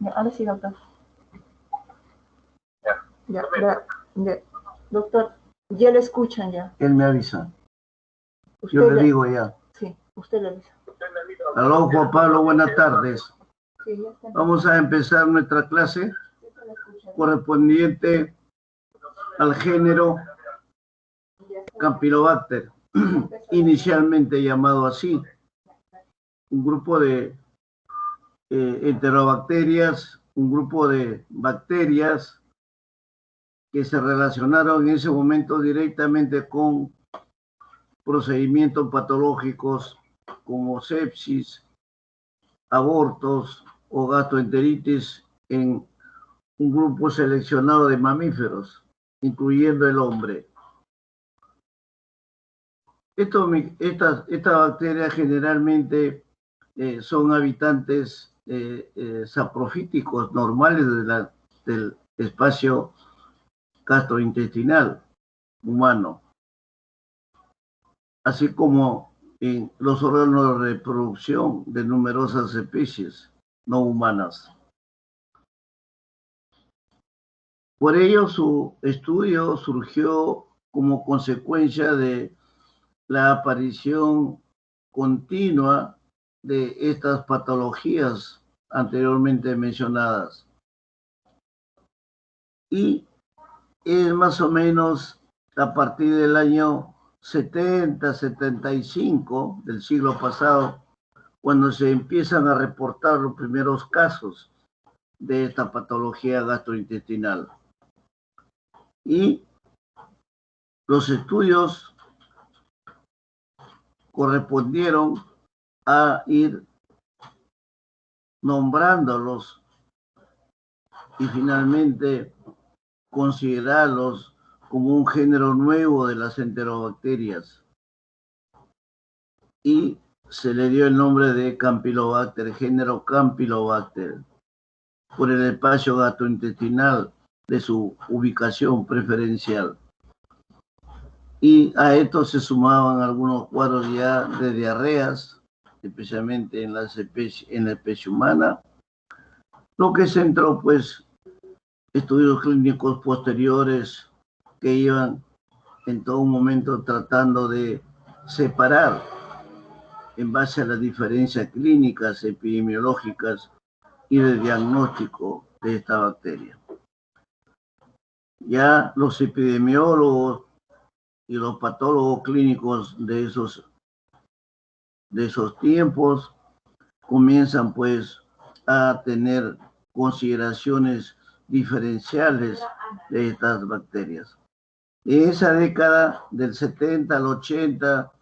Ya, ahora sí, doctor. Ya. Doctor, ya le escuchan ya. Él me avisa. Usted Yo le digo ya. Sí, usted le avisa. Aló, Juan Pablo, buenas tardes. Sí, ya está. Vamos a empezar nuestra clase correspondiente al género Campylobacter, inicialmente llamado así. Un grupo de enterobacterias, un grupo de bacterias que se relacionaron en ese momento directamente con procedimientos patológicos como sepsis, abortos o gastroenteritis en un grupo seleccionado de mamíferos, incluyendo el hombre. Estas bacterias generalmente son habitantes saprofíticos normales del espacio gastrointestinal humano, así como en los órganos de reproducción de numerosas especies no humanas. Por ello, su estudio surgió como consecuencia de la aparición continua de estas patologías anteriormente mencionadas. Y es más o menos a partir del año 70, 75 del siglo pasado, cuando se empiezan a reportar los primeros casos de esta patología gastrointestinal. Y los estudios correspondieron a ir nombrándolos y finalmente considerarlos como un género nuevo de las enterobacterias. Y se le dio el nombre de Campylobacter, género Campylobacter, por el espacio gastrointestinal de su ubicación preferencial. Y a esto se sumaban algunos cuadros ya de diarreas, especialmente en la especie humana, lo que centró pues estudios clínicos posteriores que iban en todo momento tratando de separar en base a las diferencias clínicas, epidemiológicas y de diagnóstico de esta bacteria. Ya los epidemiólogos y los patólogos clínicos de esos tiempos comienzan pues a tener consideraciones diferenciales de estas bacterias. En esa década del 70 al 80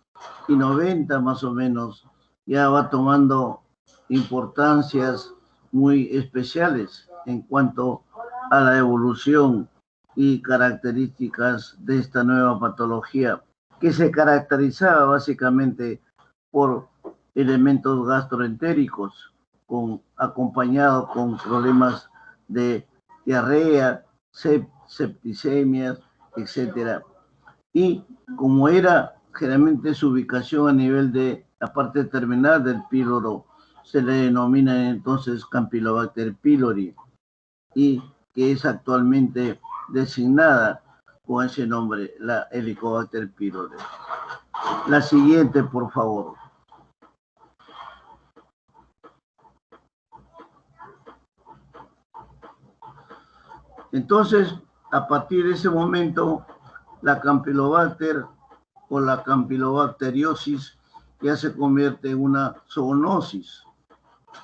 y 90 más o menos, ya va tomando importancias muy especiales en cuanto a la evolución y características de esta nueva patología, que se caracterizaba básicamente por elementos gastroentéricos, acompañados con problemas de diarrea, septicemias, etc. Y como era generalmente su ubicación a nivel de la parte terminal del píloro, se le denomina entonces Campylobacter pylori, y que es actualmente designada con ese nombre, la Helicobacter pylori. La siguiente, por favor. Entonces, a partir de ese momento, la Campylobacter o la campylobacteriosis ya se convierte en una zoonosis.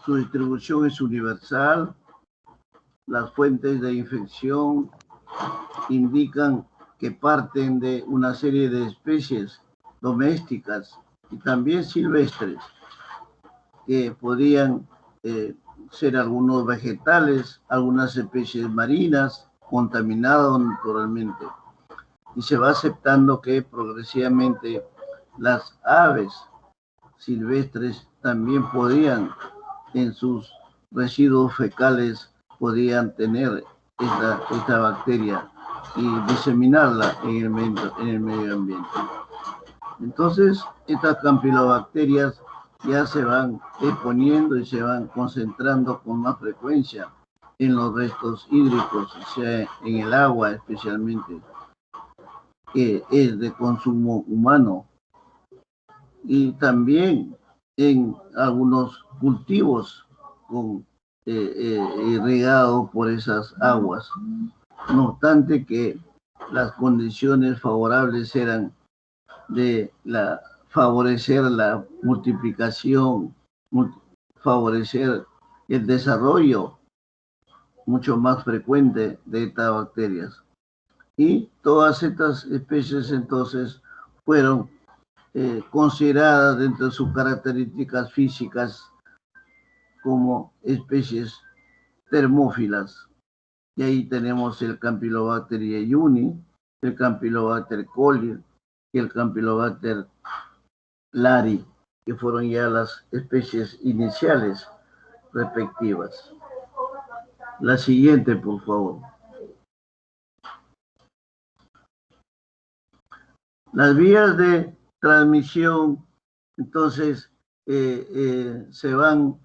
Su distribución es universal. Las fuentes de infección indican que parten de una serie de especies domésticas y también silvestres, que podrían ser algunos vegetales, algunas especies marinas, contaminadas naturalmente. Y se va aceptando que progresivamente las aves silvestres también podían, en sus residuos fecales, podían tener esta bacteria y diseminarla en el medio ambiente. Entonces, estas campylobacterias ya se van exponiendo y se van concentrando con más frecuencia en los restos hídricos, o sea, en el agua especialmente, que es de consumo humano, y también en algunos cultivos irrigados por esas aguas. No obstante que las condiciones favorables eran de favorecer la multiplicación, favorecer el desarrollo mucho más frecuente de estas bacterias. Y todas estas especies entonces fueron consideradas dentro de sus características físicas como especies termófilas. Y ahí tenemos el Campylobacter jejuni, el Campylobacter coli y el Campylobacter lari, que fueron ya las especies iniciales respectivas. La siguiente, por favor. Las vías de transmisión, entonces, se van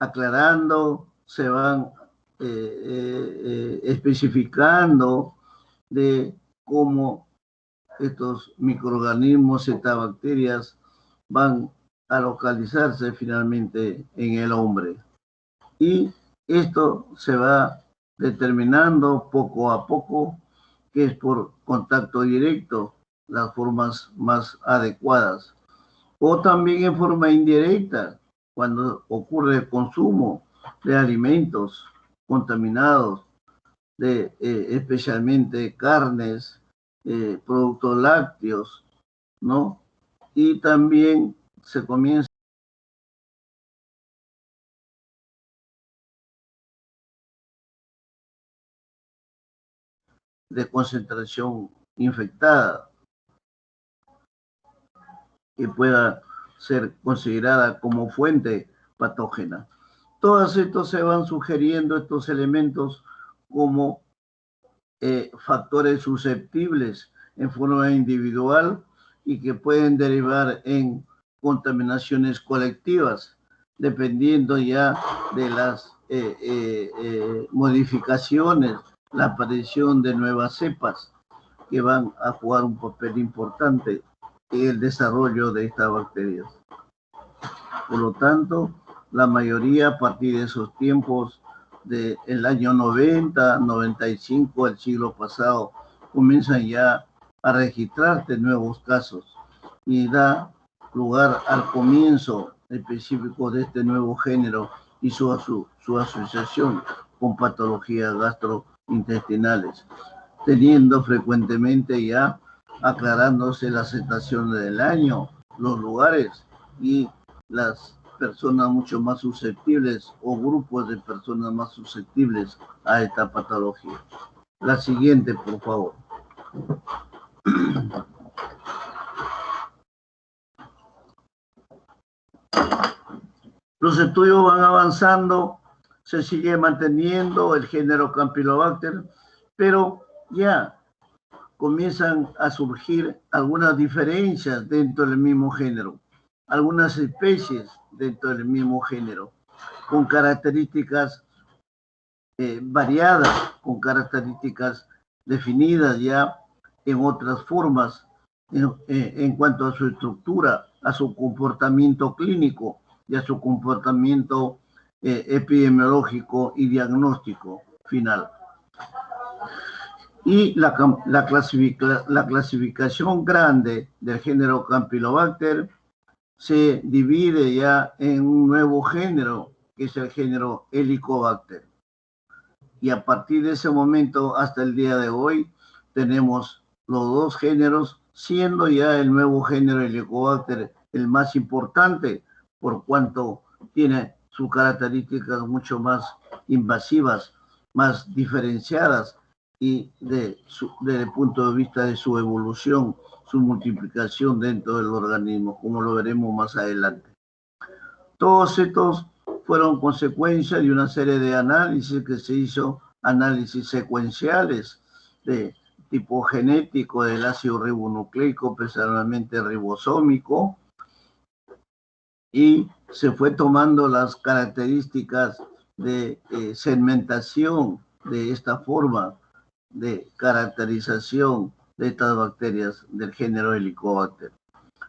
aclarando, se van especificando de cómo estos microorganismos, estas bacterias, van a localizarse finalmente en el hombre. Y esto se va determinando poco a poco, que es por contacto directo, las formas más adecuadas. O también en forma indirecta, cuando ocurre el consumo de alimentos contaminados, especialmente carnes, productos lácteos, ¿no? Y también se comienza de concentración infectada que pueda ser considerada como fuente patógena. Todos estos se van sugiriendo, estos elementos, como factores susceptibles en forma individual y que pueden derivar en contaminaciones colectivas, dependiendo ya de las modificaciones, la aparición de nuevas cepas que van a jugar un papel importante en el desarrollo de estas bacterias. Por lo tanto, la mayoría a partir de esos tiempos del año 90, 95 del siglo pasado, comienzan ya a registrarse nuevos casos y da lugar al comienzo específico de este nuevo género y su asociación con patologías gastrointestinales, teniendo frecuentemente ya aclarándose las estaciones del año, los lugares y las personas mucho más susceptibles o grupos de personas más susceptibles a esta patología. La siguiente, por favor. Los estudios van avanzando, se sigue manteniendo el género Campylobacter, pero ya comienzan a surgir algunas diferencias dentro del mismo género, algunas especies dentro del mismo género, con características variadas, con características definidas ya en otras formas en cuanto a su estructura, a su comportamiento clínico y a su comportamiento epidemiológico y diagnóstico final. Y la clasificación grande del género Campylobacter se divide ya en un nuevo género, que es el género Helicobacter. Y a partir de ese momento hasta el día de hoy tenemos los dos géneros, siendo ya el nuevo género Helicobacter el más importante, por cuanto tiene sus características mucho más invasivas, más diferenciadas, y desde el punto de vista de su evolución, su multiplicación dentro del organismo, como lo veremos más adelante. Todos estos fueron consecuencia de una serie de análisis que se hizo, análisis secuenciales de tipo genético del ácido ribonucleico, personalmente ribosómico, y se fue tomando las características de segmentación de esta forma de caracterización de estas bacterias del género Helicobacter.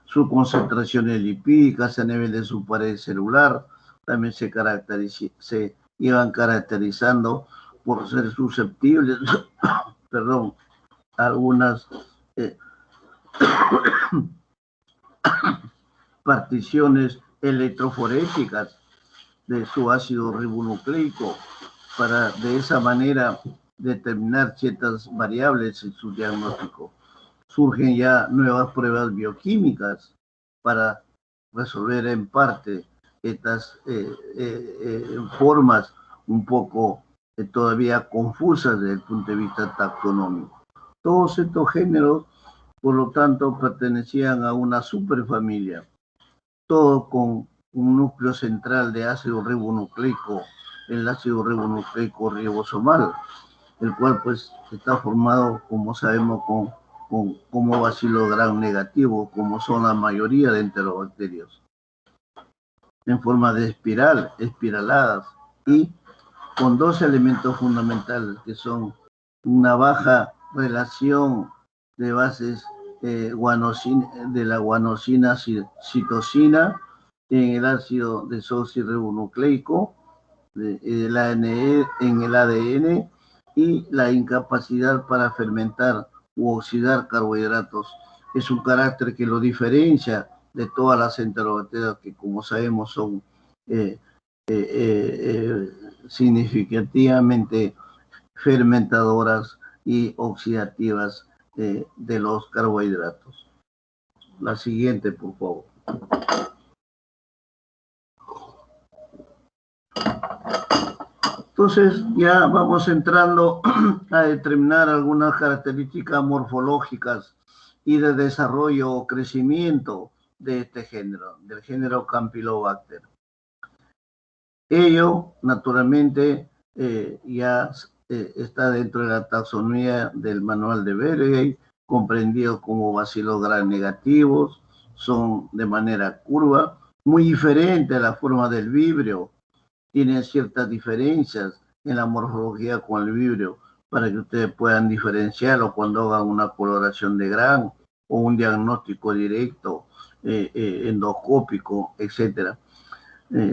Sus concentraciones lipídicas a nivel de su pared celular también se iban caracterizando por ser susceptibles perdón, a algunas particiones electroforéticas de su ácido ribonucleico para de esa manera determinar ciertas variables en su diagnóstico. Surgen ya nuevas pruebas bioquímicas para resolver en parte estas formas un poco todavía confusas desde el punto de vista taxonómico. Todos estos géneros, por lo tanto, pertenecían a una superfamilia, todos con un núcleo central de ácido ribonucleico, el ácido ribonucleico ribosomal, el cual pues está formado, como sabemos, como bacilo gram negativo, como son la mayoría de enterobacterias, en forma de espiral, espiraladas, y con dos elementos fundamentales que son una baja relación de bases de la guanosina citosina en el ácido desoxirribonucleico en el ADN y la incapacidad para fermentar u oxidar carbohidratos. Es un carácter que lo diferencia de todas las enterobacterias que, como sabemos, son significativamente fermentadoras y oxidativas de los carbohidratos. La siguiente, por favor. Entonces ya vamos entrando a determinar algunas características morfológicas y de desarrollo o crecimiento de este género, del género Campylobacter. Ello, naturalmente, ya está dentro de la taxonomía del manual de Bergey, comprendido como bacilos gram negativos, son de manera curva, muy diferente a la forma del vibrio, tienen ciertas diferencias en la morfología con el vibrio para que ustedes puedan diferenciarlo cuando hagan una coloración de Gram o un diagnóstico directo, endoscópico, etc.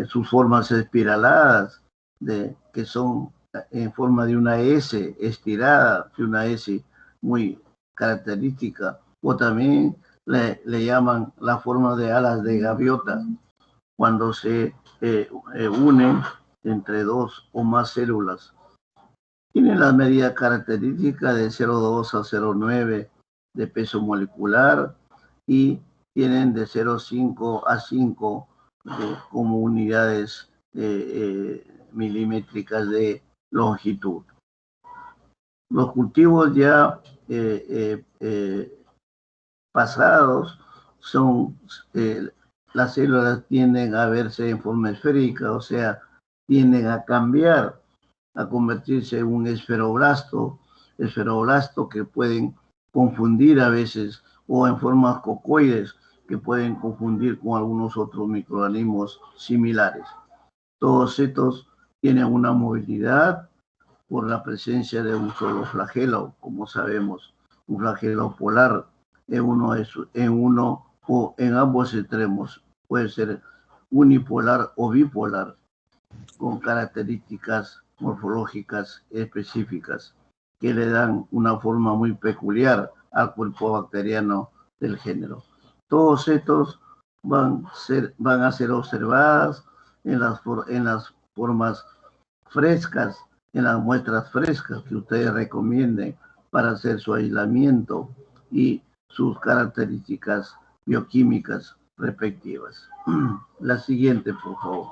Sus formas espiraladas, que son en forma de una S estirada, de una S muy característica, o también le llaman la forma de alas de gaviota, cuando se unen entre dos o más células. Tienen las medidas características de 0,2 a 0,9 de peso molecular y tienen de 0,5 a 5 como unidades milimétricas de longitud. Los cultivos ya pasados son las células tienden a verse en forma esférica, o sea, tienden a cambiar, a convertirse en un esferoblasto que pueden confundir a veces, o en formas cocoides, que pueden confundir con algunos otros microorganismos similares. Todos estos tienen una movilidad por la presencia de un solo flagelo, como sabemos, un flagelo polar en uno o en ambos extremos, puede ser unipolar o bipolar, con características morfológicas específicas que le dan una forma muy peculiar al cuerpo bacteriano del género. Todos estos van a ser observadas en las formas frescas, en las muestras frescas que ustedes recomienden para hacer su aislamiento y sus características bioquímicas respectivas. La siguiente, por favor.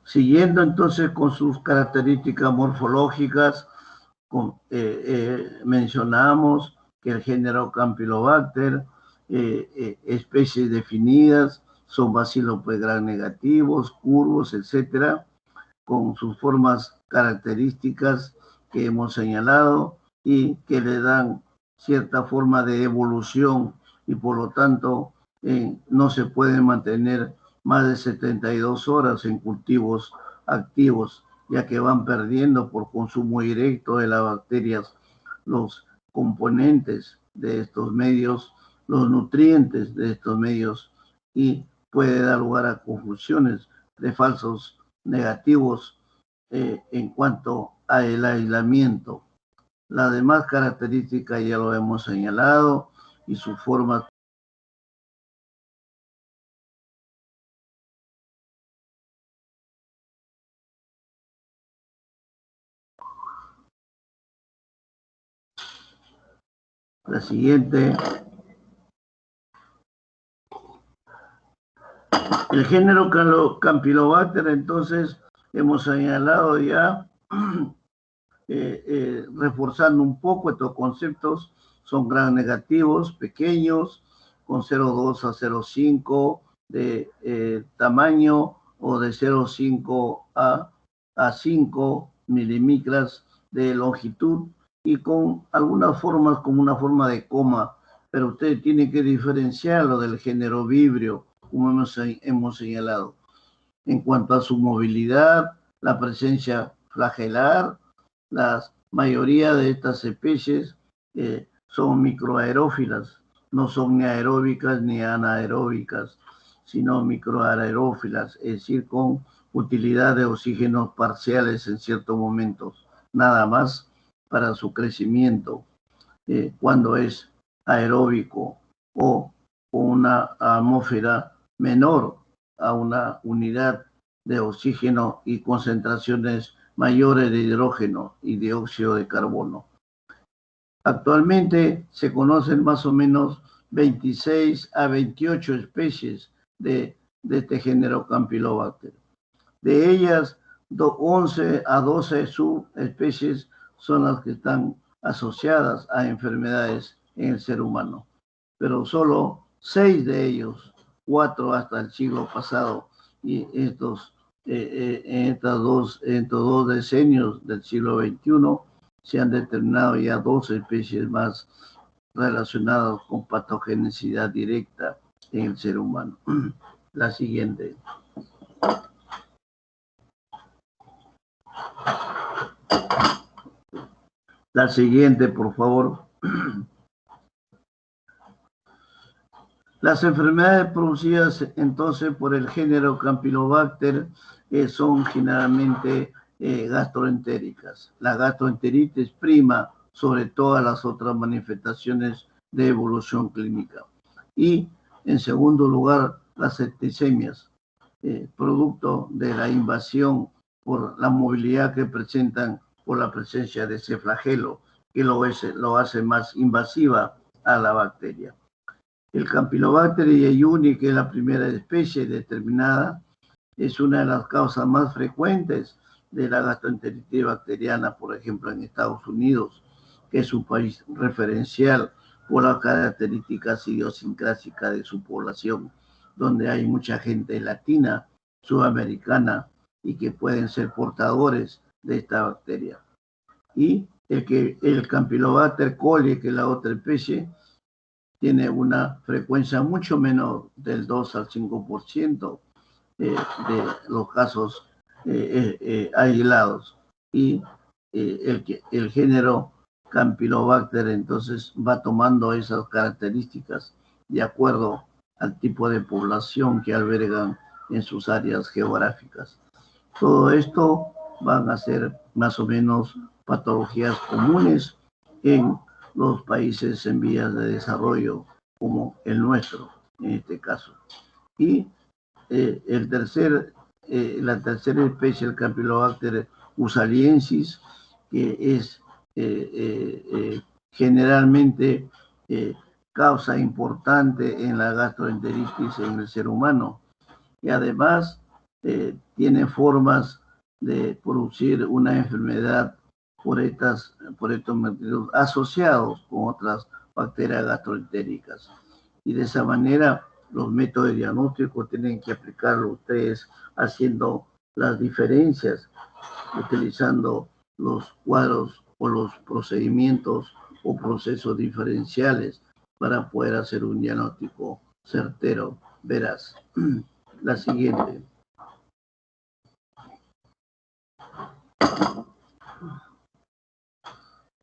Siguiendo entonces con sus características morfológicas, mencionamos que el género Campylobacter, especies definidas, son bacilos gram negativos, curvos, etcétera, con sus formas características que hemos señalado y que le dan cierta forma de evolución y por lo tanto no se pueden mantener más de 72 horas en cultivos activos, ya que van perdiendo por consumo directo de las bacterias los componentes de estos medios, los nutrientes de estos medios, y puede dar lugar a confusiones de falsos negativos en cuanto al aislamiento. Las demás características ya lo hemos señalado y su forma. La siguiente. El género Campylobacter, entonces, hemos señalado ya, reforzando un poco estos conceptos, son gram negativos, pequeños, con 0,2 a 0,5 de tamaño, o de 0,5 a 5 milimicras de longitud, y con algunas formas como una forma de coma, pero ustedes tienen que diferenciarlo del género vibrio, como hemos señalado. En cuanto a su movilidad, la presencia flagelar, la mayoría de estas especies son microaerófilas, no son ni aeróbicas ni anaeróbicas, sino microaerófilas, es decir, con utilidad de oxígenos parciales en ciertos momentos, nada más para su crecimiento. Cuando es aeróbico o una atmósfera menor a una unidad de oxígeno y concentraciones mayores de hidrógeno y dióxido de carbono. Actualmente se conocen más o menos 26 a 28 especies de este género Campylobacter. De ellas, 11 a 12 subespecies son las que están asociadas a enfermedades en el ser humano, pero solo 6 de ellos, 4 hasta el siglo pasado, y en estos dos decenios del siglo XXI se han determinado ya 12 especies más relacionadas con patogenicidad directa en el ser humano. La siguiente. La siguiente, por favor. Las enfermedades producidas entonces por el género Campylobacter son generalmente gastroentéricas. La gastroenteritis prima sobre todas las otras manifestaciones de evolución clínica. Y en segundo lugar, las septicemias, producto de la invasión por la movilidad que presentan por la presencia de ese flagelo, que lo hace más invasiva a la bacteria. El Campylobacter yeyuni, que es la primera especie determinada, es una de las causas más frecuentes de la gastroenteritis bacteriana, por ejemplo, en Estados Unidos, que es un país referencial por las características idiosincrásicas de su población, donde hay mucha gente latina, sudamericana, y que pueden ser portadores de esta bacteria. Y el Campylobacter coli, que es la otra especie, tiene una frecuencia mucho menor, del 2 al 5% de los casos aislados. Y el género Campylobacter entonces va tomando esas características de acuerdo al tipo de población que albergan en sus áreas geográficas. Todo esto van a ser más o menos patologías comunes en los países en vías de desarrollo, como el nuestro, en este caso. Y la tercera especie, el Campylobacter usaliensis, que es generalmente causa importante en la gastroenteritis en el ser humano, y además tiene formas de producir una enfermedad por estos métodos asociados con otras bacterias gastroentéricas. Y de esa manera los métodos de diagnóstico tienen que aplicarlo ustedes haciendo las diferencias, utilizando los cuadros o los procedimientos o procesos diferenciales para poder hacer un diagnóstico certero, veraz. La siguiente.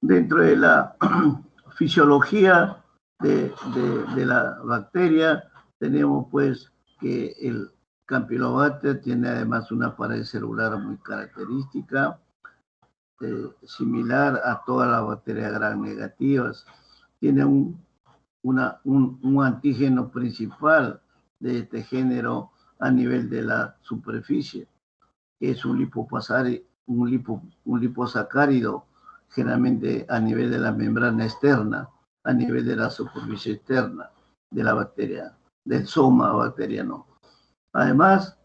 Dentro de la fisiología de la bacteria, tenemos pues que el Campylobacter tiene además una pared celular muy característica, similar a todas las bacterias gram negativas. Tiene un antígeno principal de este género a nivel de la superficie, que es un liposacárido, generalmente a nivel de la membrana externa, a nivel de la superficie externa de la bacteria, del soma bacteriano. Además,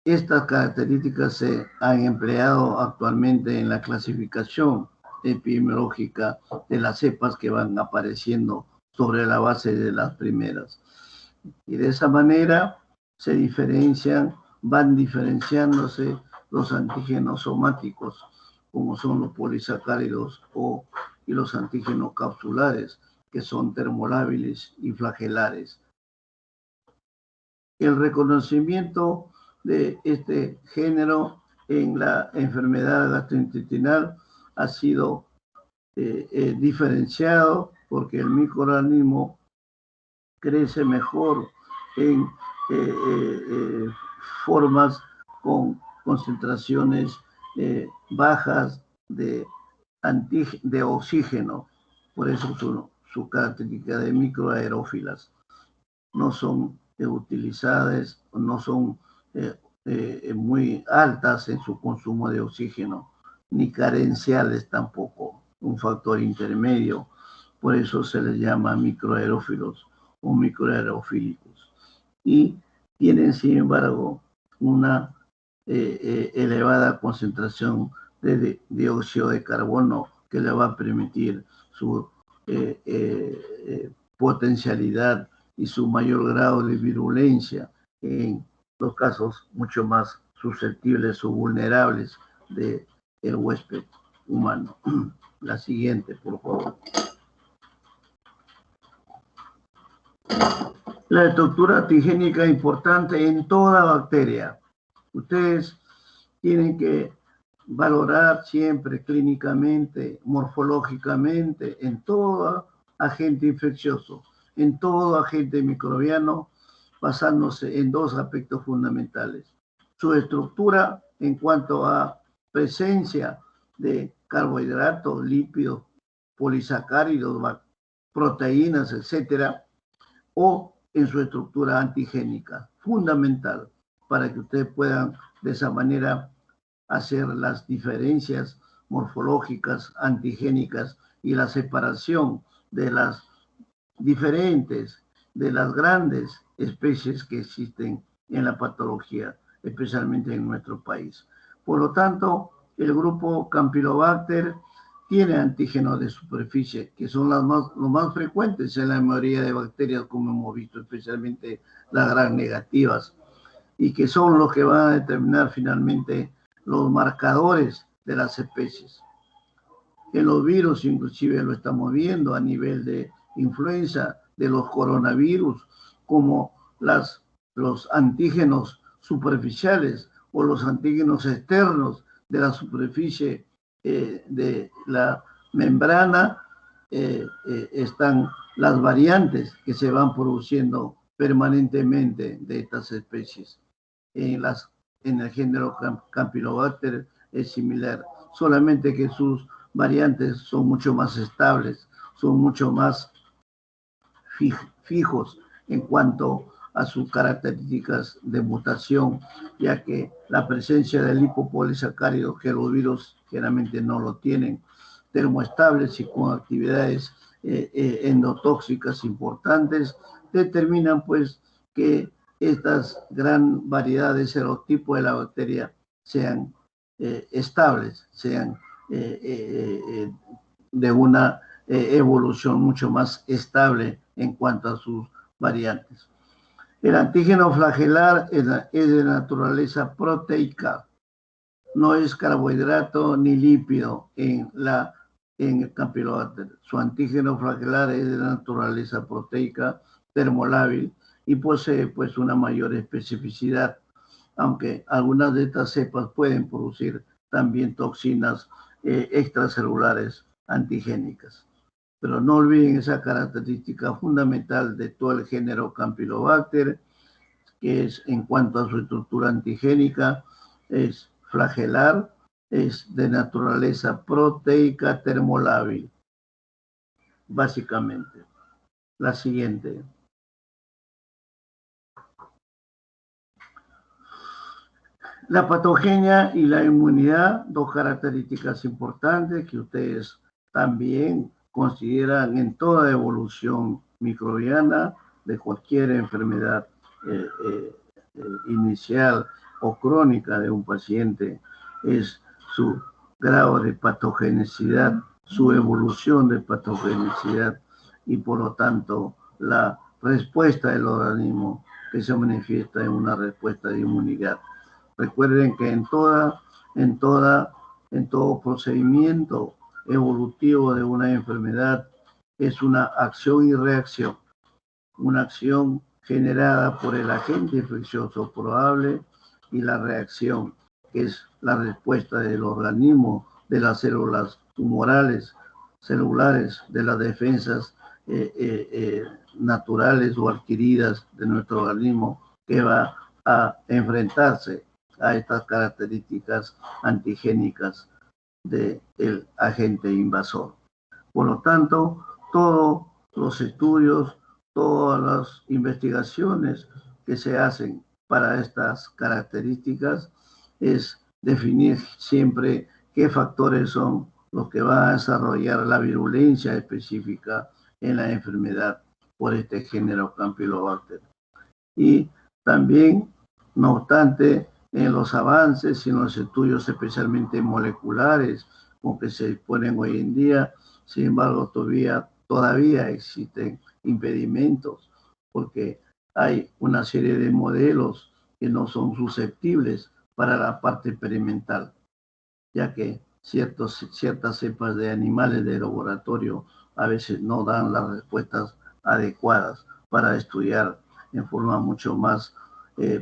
estas características se han empleado actualmente en la clasificación epidemiológica de las cepas que van apareciendo sobre la base de las primeras. Y de esa manera van diferenciándose los antígenos somáticos, como son los polisacáridos y los antígenos capsulares, que son termolábiles y flagelares. El reconocimiento de este género en la enfermedad gastrointestinal ha sido diferenciado porque el microorganismo crece mejor en formas con concentraciones bajas de oxígeno. Por eso su característica de microaerófilas. No son utilizadas, no son muy altas en su consumo de oxígeno, ni carenciales tampoco, un factor intermedio. Por eso se les llama microaerófilos o microaerofílicos. Y tienen, sin embargo, una elevada concentración de dióxido de carbono que le va a permitir su potencialidad y su mayor grado de virulencia en los casos mucho más susceptibles o vulnerables del huésped humano. La siguiente, por favor. La estructura antigénica es importante en toda bacteria. Ustedes tienen que valorar siempre clínicamente, morfológicamente, en todo agente infeccioso, en todo agente microbiano, basándose en dos aspectos fundamentales. Su estructura en cuanto a presencia de carbohidratos, lípidos, polisacáridos, proteínas, etcétera, o en su estructura antigénica, fundamental, para que ustedes puedan de esa manera hacer las diferencias morfológicas, antigénicas y la separación de las diferentes, de las grandes especies que existen en la patología, especialmente en nuestro país. Por lo tanto, el grupo Campylobacter tiene antígenos de superficie, que son los más frecuentes en la mayoría de bacterias, como hemos visto, especialmente las gram negativas, y que son los que van a determinar finalmente los marcadores de las especies. En los virus, inclusive lo estamos viendo a nivel de influenza, de los coronavirus, como los antígenos superficiales o los antígenos externos de la superficie de la membrana, están las variantes que se van produciendo permanentemente de estas especies. En el género Campylobacter es similar, solamente que sus variantes son mucho más estables, son mucho más fijos en cuanto a sus características de mutación, ya que la presencia del lipopolisacárido, que los virus generalmente no lo tienen, termoestables y con actividades endotóxicas importantes, determinan pues que estas gran variedad de serotipos de la bacteria sean estables, sean de una evolución mucho más estable en cuanto a sus variantes. El antígeno flagelar es de naturaleza proteica, no es carbohidrato ni lípido en el Campylobacter. Su antígeno flagelar es de naturaleza proteica, termolábil, y posee pues una mayor especificidad, aunque algunas de estas cepas pueden producir también toxinas extracelulares antigénicas. Pero no olviden esa característica fundamental de todo el género Campylobacter, que es en cuanto a su estructura antigénica, es flagelar, es de naturaleza proteica termolábil, básicamente. La siguiente. La patogenia y la inmunidad, dos características importantes que ustedes también consideran en toda evolución microbiana de cualquier enfermedad inicial o crónica de un paciente, es su grado de patogenicidad, su evolución de patogenicidad y por lo tanto la respuesta del organismo que se manifiesta en una respuesta de inmunidad. Recuerden que en todo procedimiento evolutivo de una enfermedad es una acción y reacción, una acción generada por el agente infeccioso probable y la reacción, que es la respuesta del organismo, de las células tumorales, celulares, de las defensas naturales o adquiridas de nuestro organismo, que va a enfrentarse a estas características antigénicas del agente invasor. Por lo tanto, todos los estudios, todas las investigaciones que se hacen para estas características es definir siempre qué factores son los que van a desarrollar la virulencia específica en la enfermedad por este género Campylobacter. Y también, no obstante, en los avances y en los estudios especialmente moleculares con que se disponen hoy en día, sin embargo, todavía existen impedimentos porque hay una serie de modelos que no son susceptibles para la parte experimental, ya que ciertas cepas de animales de laboratorio a veces no dan las respuestas adecuadas para estudiar en forma mucho más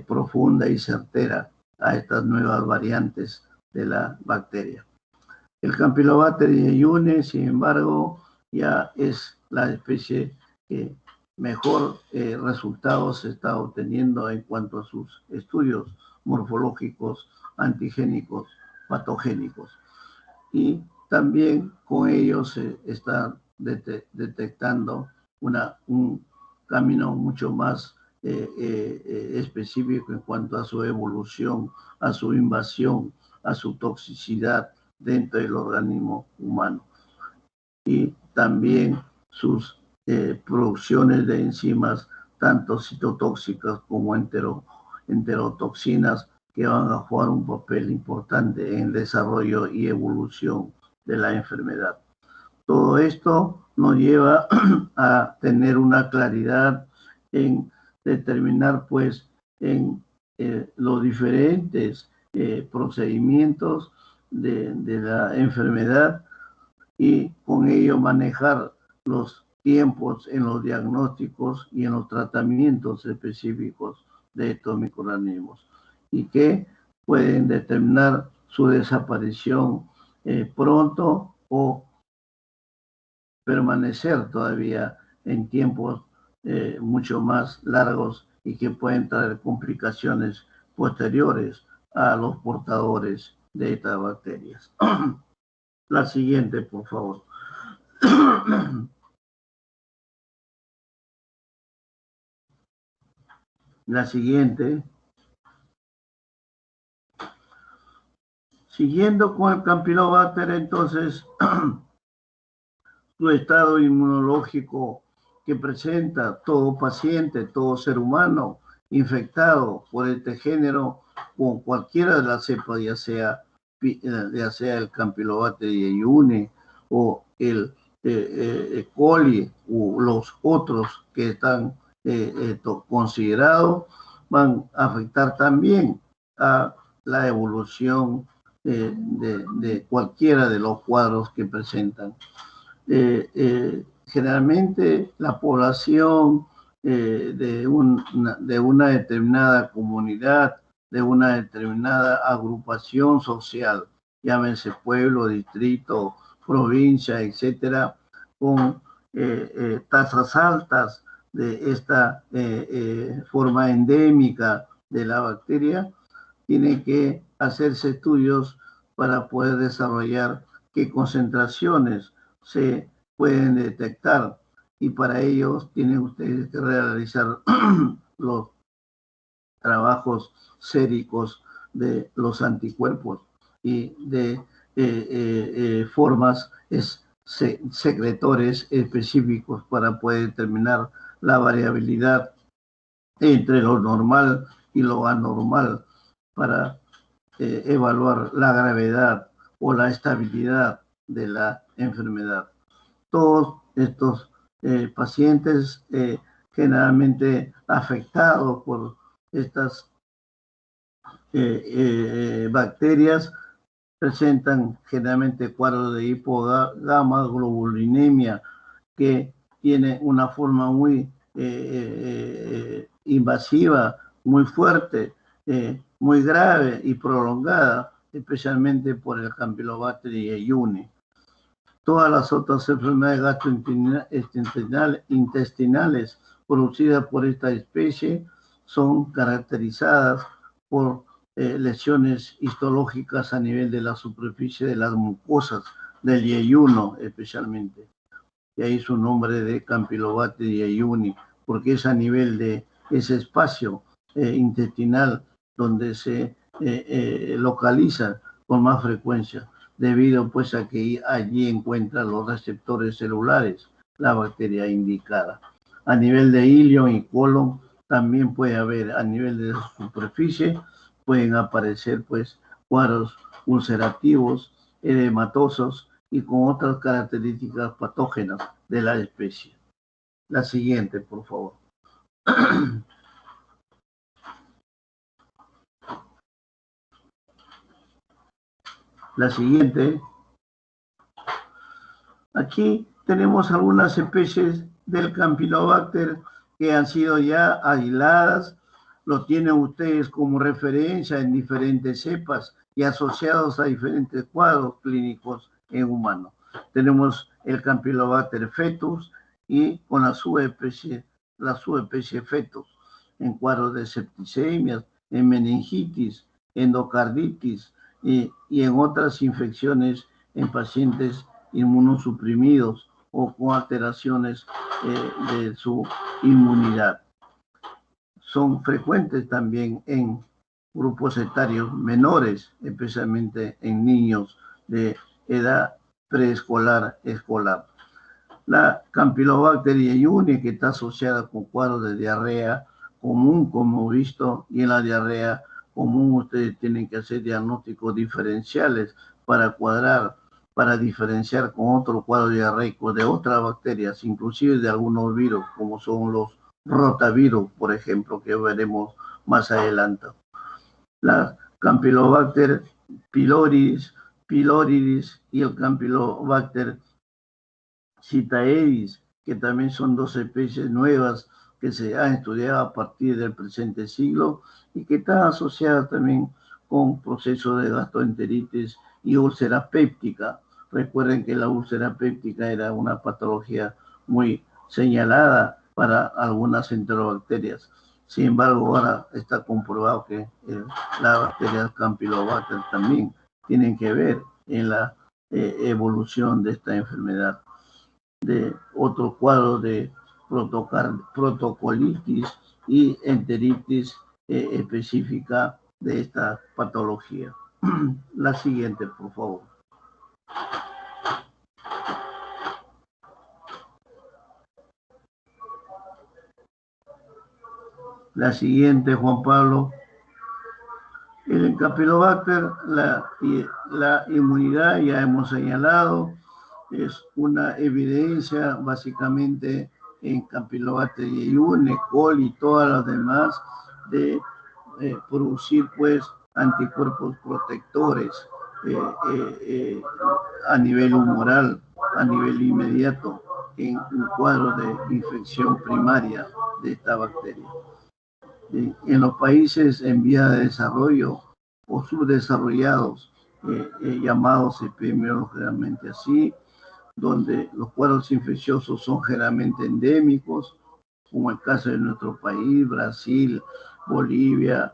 profunda y certera a estas nuevas variantes de la bacteria. El Campylobacter jejuni, sin embargo, ya es la especie que mejor resultados se está obteniendo en cuanto a sus estudios morfológicos, antigénicos, patogénicos. Y también con ellos se está detectando un camino mucho más específico en cuanto a su evolución, a su invasión, a su toxicidad dentro del organismo humano. Y también sus producciones de enzimas, tanto citotóxicas como enterotoxinas, que van a jugar un papel importante en el desarrollo y evolución de la enfermedad. Todo esto nos lleva a tener una claridad en determinar, pues, en los diferentes procedimientos de la enfermedad y con ello manejar los tiempos en los diagnósticos y en los tratamientos específicos de estos microorganismos y que pueden determinar su desaparición pronto o permanecer todavía en tiempos mucho más largos y que pueden traer complicaciones posteriores a los portadores de estas bacterias. La siguiente, por favor. La siguiente. Siguiendo con el Campylobacter, entonces, su estado inmunológico que presenta todo paciente, todo ser humano infectado por este género con cualquiera de las cepas, ya sea el Campylobacter jejuni o el E. coli o los otros que están considerados, van a afectar también a la evolución de cualquiera de los cuadros que presentan. Generalmente la población de una determinada comunidad, de una determinada agrupación social, llámense pueblo, distrito, provincia, etcétera, con tasas altas de esta forma endémica de la bacteria, tiene que hacerse estudios para poder desarrollar qué concentraciones se pueden detectar, y para ello tienen ustedes que realizar los trabajos séricos de los anticuerpos y de formas secretores específicos para poder determinar la variabilidad entre lo normal y lo anormal, para evaluar la gravedad o la estabilidad de la enfermedad. Todos estos pacientes generalmente afectados por estas bacterias presentan generalmente cuadros de hipogamaglobulinemia, que tiene una forma muy invasiva, muy fuerte, muy grave y prolongada, especialmente por el Campylobacter jejuni. Todas las otras enfermedades gastrointestinales producidas por esta especie son caracterizadas por lesiones histológicas a nivel de la superficie de las mucosas del yeyuno, especialmente. Y ahí su nombre de Campylobacter jejuni, porque es a nivel de ese espacio intestinal donde se localiza con más frecuencia, debido pues a que allí encuentran los receptores celulares la bacteria indicada. A nivel de ilion y colon también puede haber, a nivel de superficie, pueden aparecer pues cuadros ulcerativos, edematosos y con otras características patógenas de la especie. La siguiente, por favor. La siguiente. Aquí tenemos algunas especies del Campylobacter que han sido ya aisladas. Lo tienen ustedes como referencia en diferentes cepas y asociados a diferentes cuadros clínicos en humanos. Tenemos el Campylobacter fetus y con la subespecie fetus en cuadros de septicemias, en meningitis, endocarditis y en otras infecciones en pacientes inmunosuprimidos o con alteraciones de su inmunidad. Son frecuentes también en grupos etarios menores, especialmente en niños de edad preescolar, escolar. La Campylobacter jejuni, que está asociada con cuadros de diarrea común, como visto, y en la diarrea común ustedes tienen que hacer diagnósticos diferenciales para diferenciar con otro cuadro diarreico de otras bacterias, inclusive de algunos virus, como son los rotavirus, por ejemplo, que veremos más adelante. La Campylobacter pylori y el Campylobacter citaedis, que también son dos especies nuevas que se han estudiado a partir del presente siglo y que están asociadas también con procesos de gastroenteritis y úlcera péptica. Recuerden que la úlcera péptica era una patología muy señalada para algunas enterobacterias. Sin embargo, ahora está comprobado que las bacterias Campylobacter también tienen que ver en la evolución de esta enfermedad. De otro cuadro de protocolitis y enteritis específica de esta patología. La siguiente, por favor. La siguiente, Juan Pablo. En el Campylobacter, la inmunidad, ya hemos señalado, es una evidencia básicamente en Campylobacter jejuni, coli y todas las demás de producir pues anticuerpos protectores a nivel humoral, a nivel inmediato, en un cuadro de infección primaria de esta bacteria. En los países en vía de desarrollo o subdesarrollados, llamados epidemiológicamente así, donde los cuadros infecciosos son generalmente endémicos, como el caso de nuestro país, Brasil, Bolivia,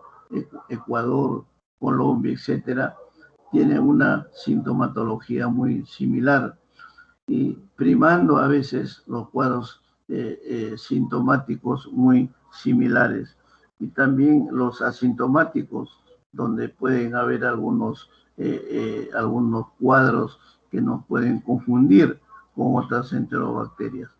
Ecuador, Colombia, etcétera, tienen una sintomatología muy similar y primando a veces los cuadros sintomáticos muy similares y también los asintomáticos, donde pueden haber algunos cuadros que nos pueden confundir con otras enterobacterias.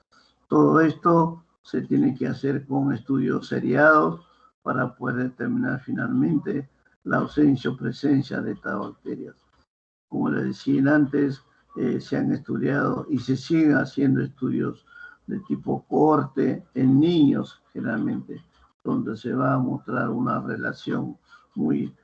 Todo esto se tiene que hacer con estudios seriados para poder determinar finalmente la ausencia o presencia de estas bacterias. Como les decía antes, se han estudiado y se siguen haciendo estudios de tipo cohorte en niños generalmente, donde se va a mostrar una relación muy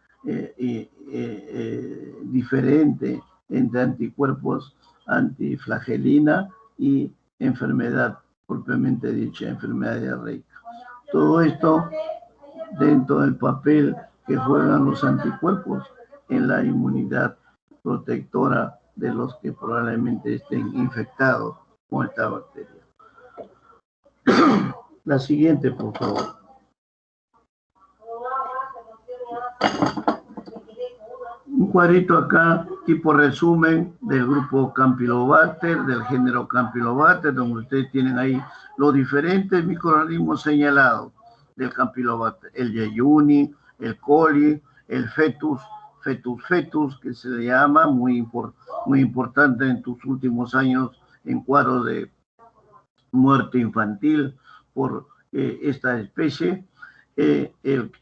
diferente entre anticuerpos antiflagelina y enfermedad propiamente dicha, enfermedad diarreica. Todo esto dentro del papel que juegan los anticuerpos en la inmunidad protectora de los que probablemente estén infectados con esta bacteria. La siguiente, por favor. Un cuadrito acá, tipo resumen del grupo Campylobacter, del género Campylobacter, donde ustedes tienen ahí los diferentes microorganismos señalados del Campylobacter, el Yeyuni, el coli, el fetus, que se le llama, muy importante en tus últimos años en cuadros de muerte infantil por esta especie, el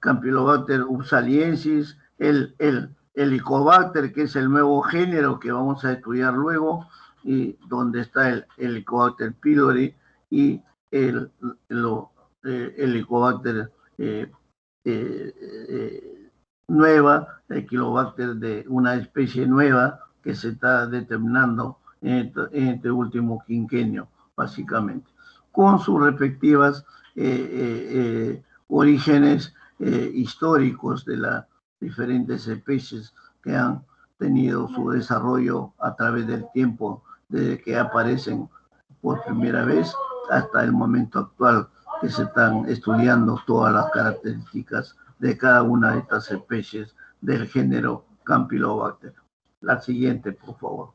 Campylobacter upsaliensis, el Helicobacter, que es el nuevo género que vamos a estudiar luego, y donde está el Helicobacter pylori y el Helicobacter nueva, el Helicobacter de una especie nueva que se está determinando en este último quinquenio, básicamente, con sus respectivas orígenes históricos de las diferentes especies que han tenido su desarrollo a través del tiempo, desde que aparecen por primera vez hasta el momento actual, que se están estudiando todas las características de cada una de estas especies del género Campylobacter. La siguiente, por favor.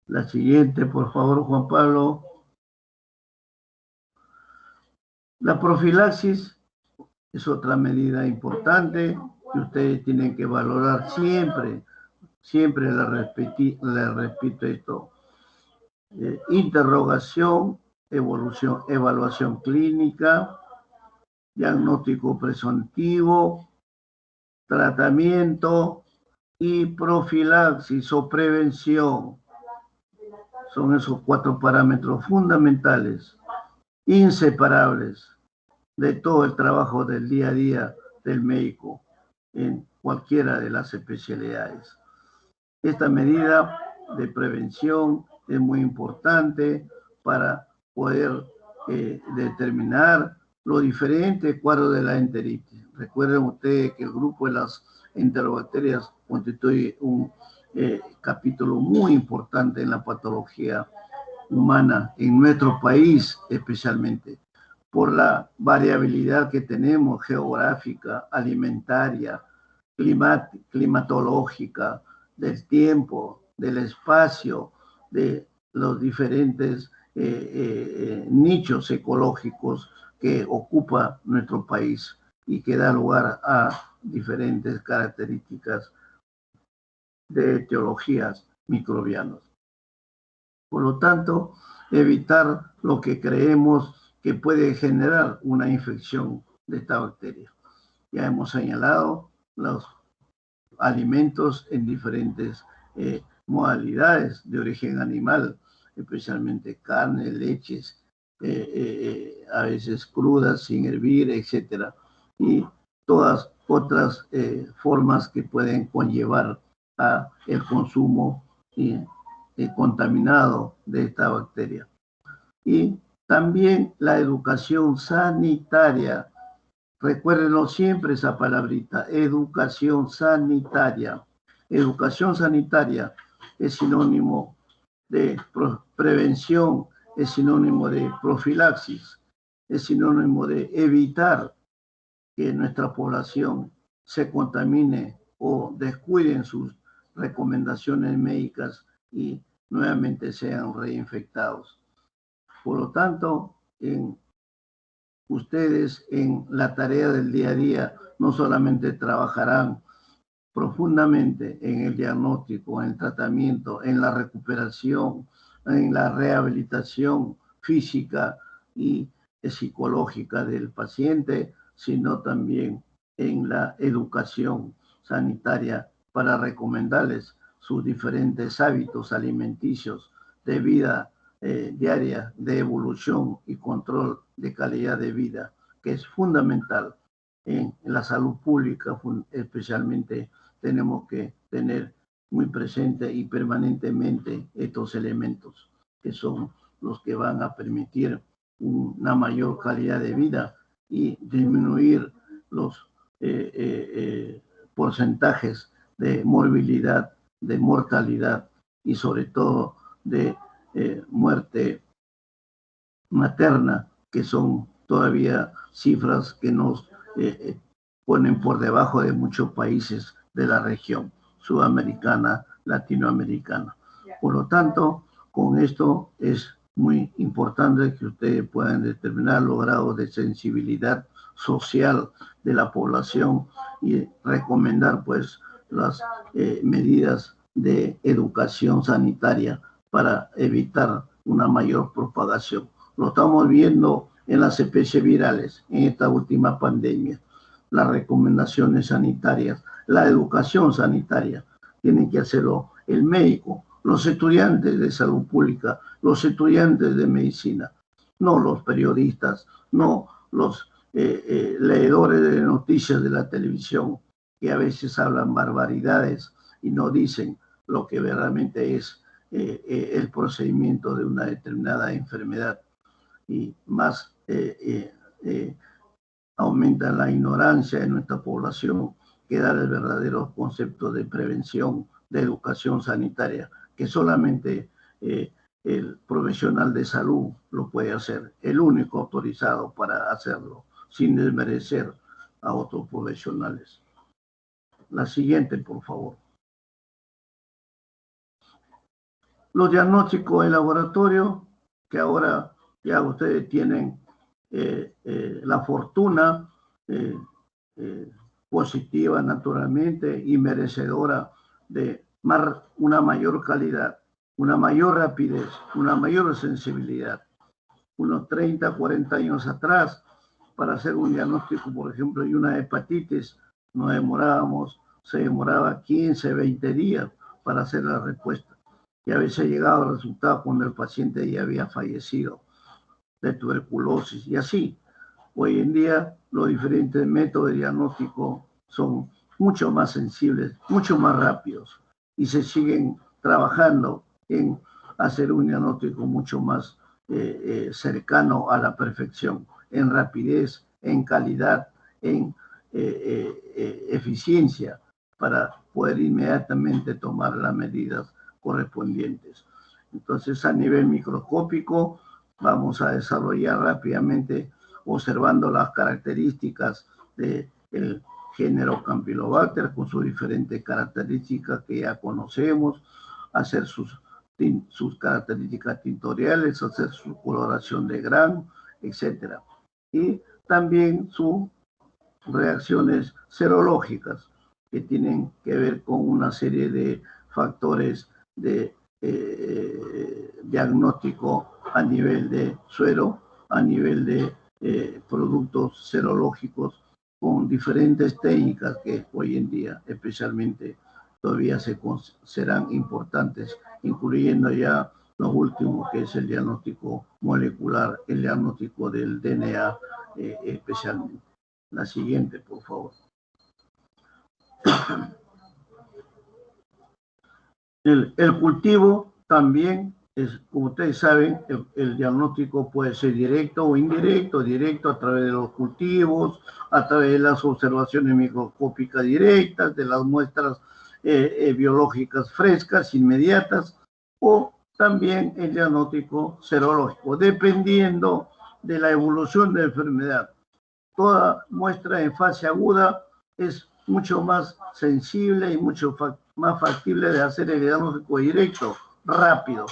La siguiente, por favor, Juan Pablo. La profilaxis es otra medida importante que ustedes tienen que valorar siempre. Siempre le repito esto. Interrogación, evaluación clínica, diagnóstico presuntivo, tratamiento y profilaxis o prevención. Son esos 4 parámetros fundamentales, inseparables de todo el trabajo del día a día del médico en cualquiera de las especialidades. Esta medida de prevención es muy importante para poder determinar los diferentes cuadros de la enteritis. Recuerden ustedes que el grupo de las enterobacterias constituye un capítulo muy importante en la patología humana, en nuestro país especialmente, por la variabilidad que tenemos geográfica, alimentaria, climatológica, del tiempo, del espacio, de los diferentes nichos ecológicos que ocupa nuestro país y que da lugar a diferentes características de etiologías microbianas. Por lo tanto, evitar lo que creemos que puede generar una infección de esta bacteria. Ya hemos señalado los alimentos en diferentes modalidades de origen animal, especialmente carne, leches, a veces crudas, sin hervir, etc. Y todas otras formas que pueden conllevar a el consumo contaminado de esta bacteria. Y también la educación sanitaria. Recuérdenlo siempre esa palabrita, educación sanitaria. Educación sanitaria es sinónimo de prevención, es sinónimo de profilaxis, es sinónimo de evitar que nuestra población se contamine o descuiden sus recomendaciones médicas y nuevamente sean reinfectados. Por lo tanto, ustedes en la tarea del día a día no solamente trabajarán profundamente en el diagnóstico, en el tratamiento, en la recuperación, en la rehabilitación física y psicológica del paciente, sino también en la educación sanitaria para recomendarles sus diferentes hábitos alimenticios de vida diaria, de evolución y control de calidad de vida, que es fundamental en la salud pública. Especialmente tenemos que tener muy presente y permanentemente estos elementos, que son los que van a permitir una mayor calidad de vida y disminuir los porcentajes de morbilidad, de mortalidad y sobre todo de muerte materna, que son todavía cifras que nos ponen por debajo de muchos países de la región sudamericana, latinoamericana. Por lo tanto, con esto es muy importante que ustedes puedan determinar los grados de sensibilidad social de la población y recomendar pues las medidas de educación sanitaria para evitar una mayor propagación. Lo estamos viendo en las especies virales, en esta última pandemia. Las recomendaciones sanitarias, la educación sanitaria, tienen que hacerlo el médico, los estudiantes de salud pública, los estudiantes de medicina, no los periodistas, no los leedores de noticias de la televisión, que a veces hablan barbaridades y no dicen lo que verdaderamente es el procedimiento de una determinada enfermedad, y más aumenta la ignorancia de nuestra población que dar el verdadero concepto de prevención, de educación sanitaria, que solamente el profesional de salud lo puede hacer, el único autorizado para hacerlo, sin desmerecer a otros profesionales. La siguiente, por favor. Los diagnósticos en laboratorio, que ahora ya ustedes tienen la fortuna positiva naturalmente y merecedora de una mayor calidad, una mayor rapidez, una mayor sensibilidad. Unos 30, 40 años atrás, para hacer un diagnóstico, por ejemplo, de una hepatitis, se demoraba 15, 20 días para hacer la respuesta. Y a veces llegaba el resultado cuando el paciente ya había fallecido de tuberculosis y así. Hoy en día los diferentes métodos de diagnóstico son mucho más sensibles, mucho más rápidos y se siguen trabajando en hacer un diagnóstico mucho más cercano a la perfección, en rapidez, en calidad, en eficiencia, para poder inmediatamente tomar las medidas correspondientes. Entonces, a nivel microscópico, vamos a desarrollar rápidamente, observando las características del género Campylobacter con sus diferentes características que ya conocemos, hacer sus características tintoriales, hacer su coloración de grano, etc. Y también sus reacciones serológicas, que tienen que ver con una serie de factores de diagnóstico a nivel de suero, a nivel de productos serológicos, con diferentes técnicas que hoy en día especialmente todavía serán importantes, incluyendo ya lo último, que es el diagnóstico molecular, el diagnóstico del DNA especialmente. La siguiente, por favor. El cultivo también es, como ustedes saben, el diagnóstico puede ser directo o indirecto, directo a través de los cultivos, a través de las observaciones microscópicas directas, de las muestras biológicas frescas, inmediatas, o también el diagnóstico serológico, dependiendo de la evolución de la enfermedad. Toda muestra en fase aguda es mucho más sensible y mucho más factible de hacer el diagnóstico directo, rápido.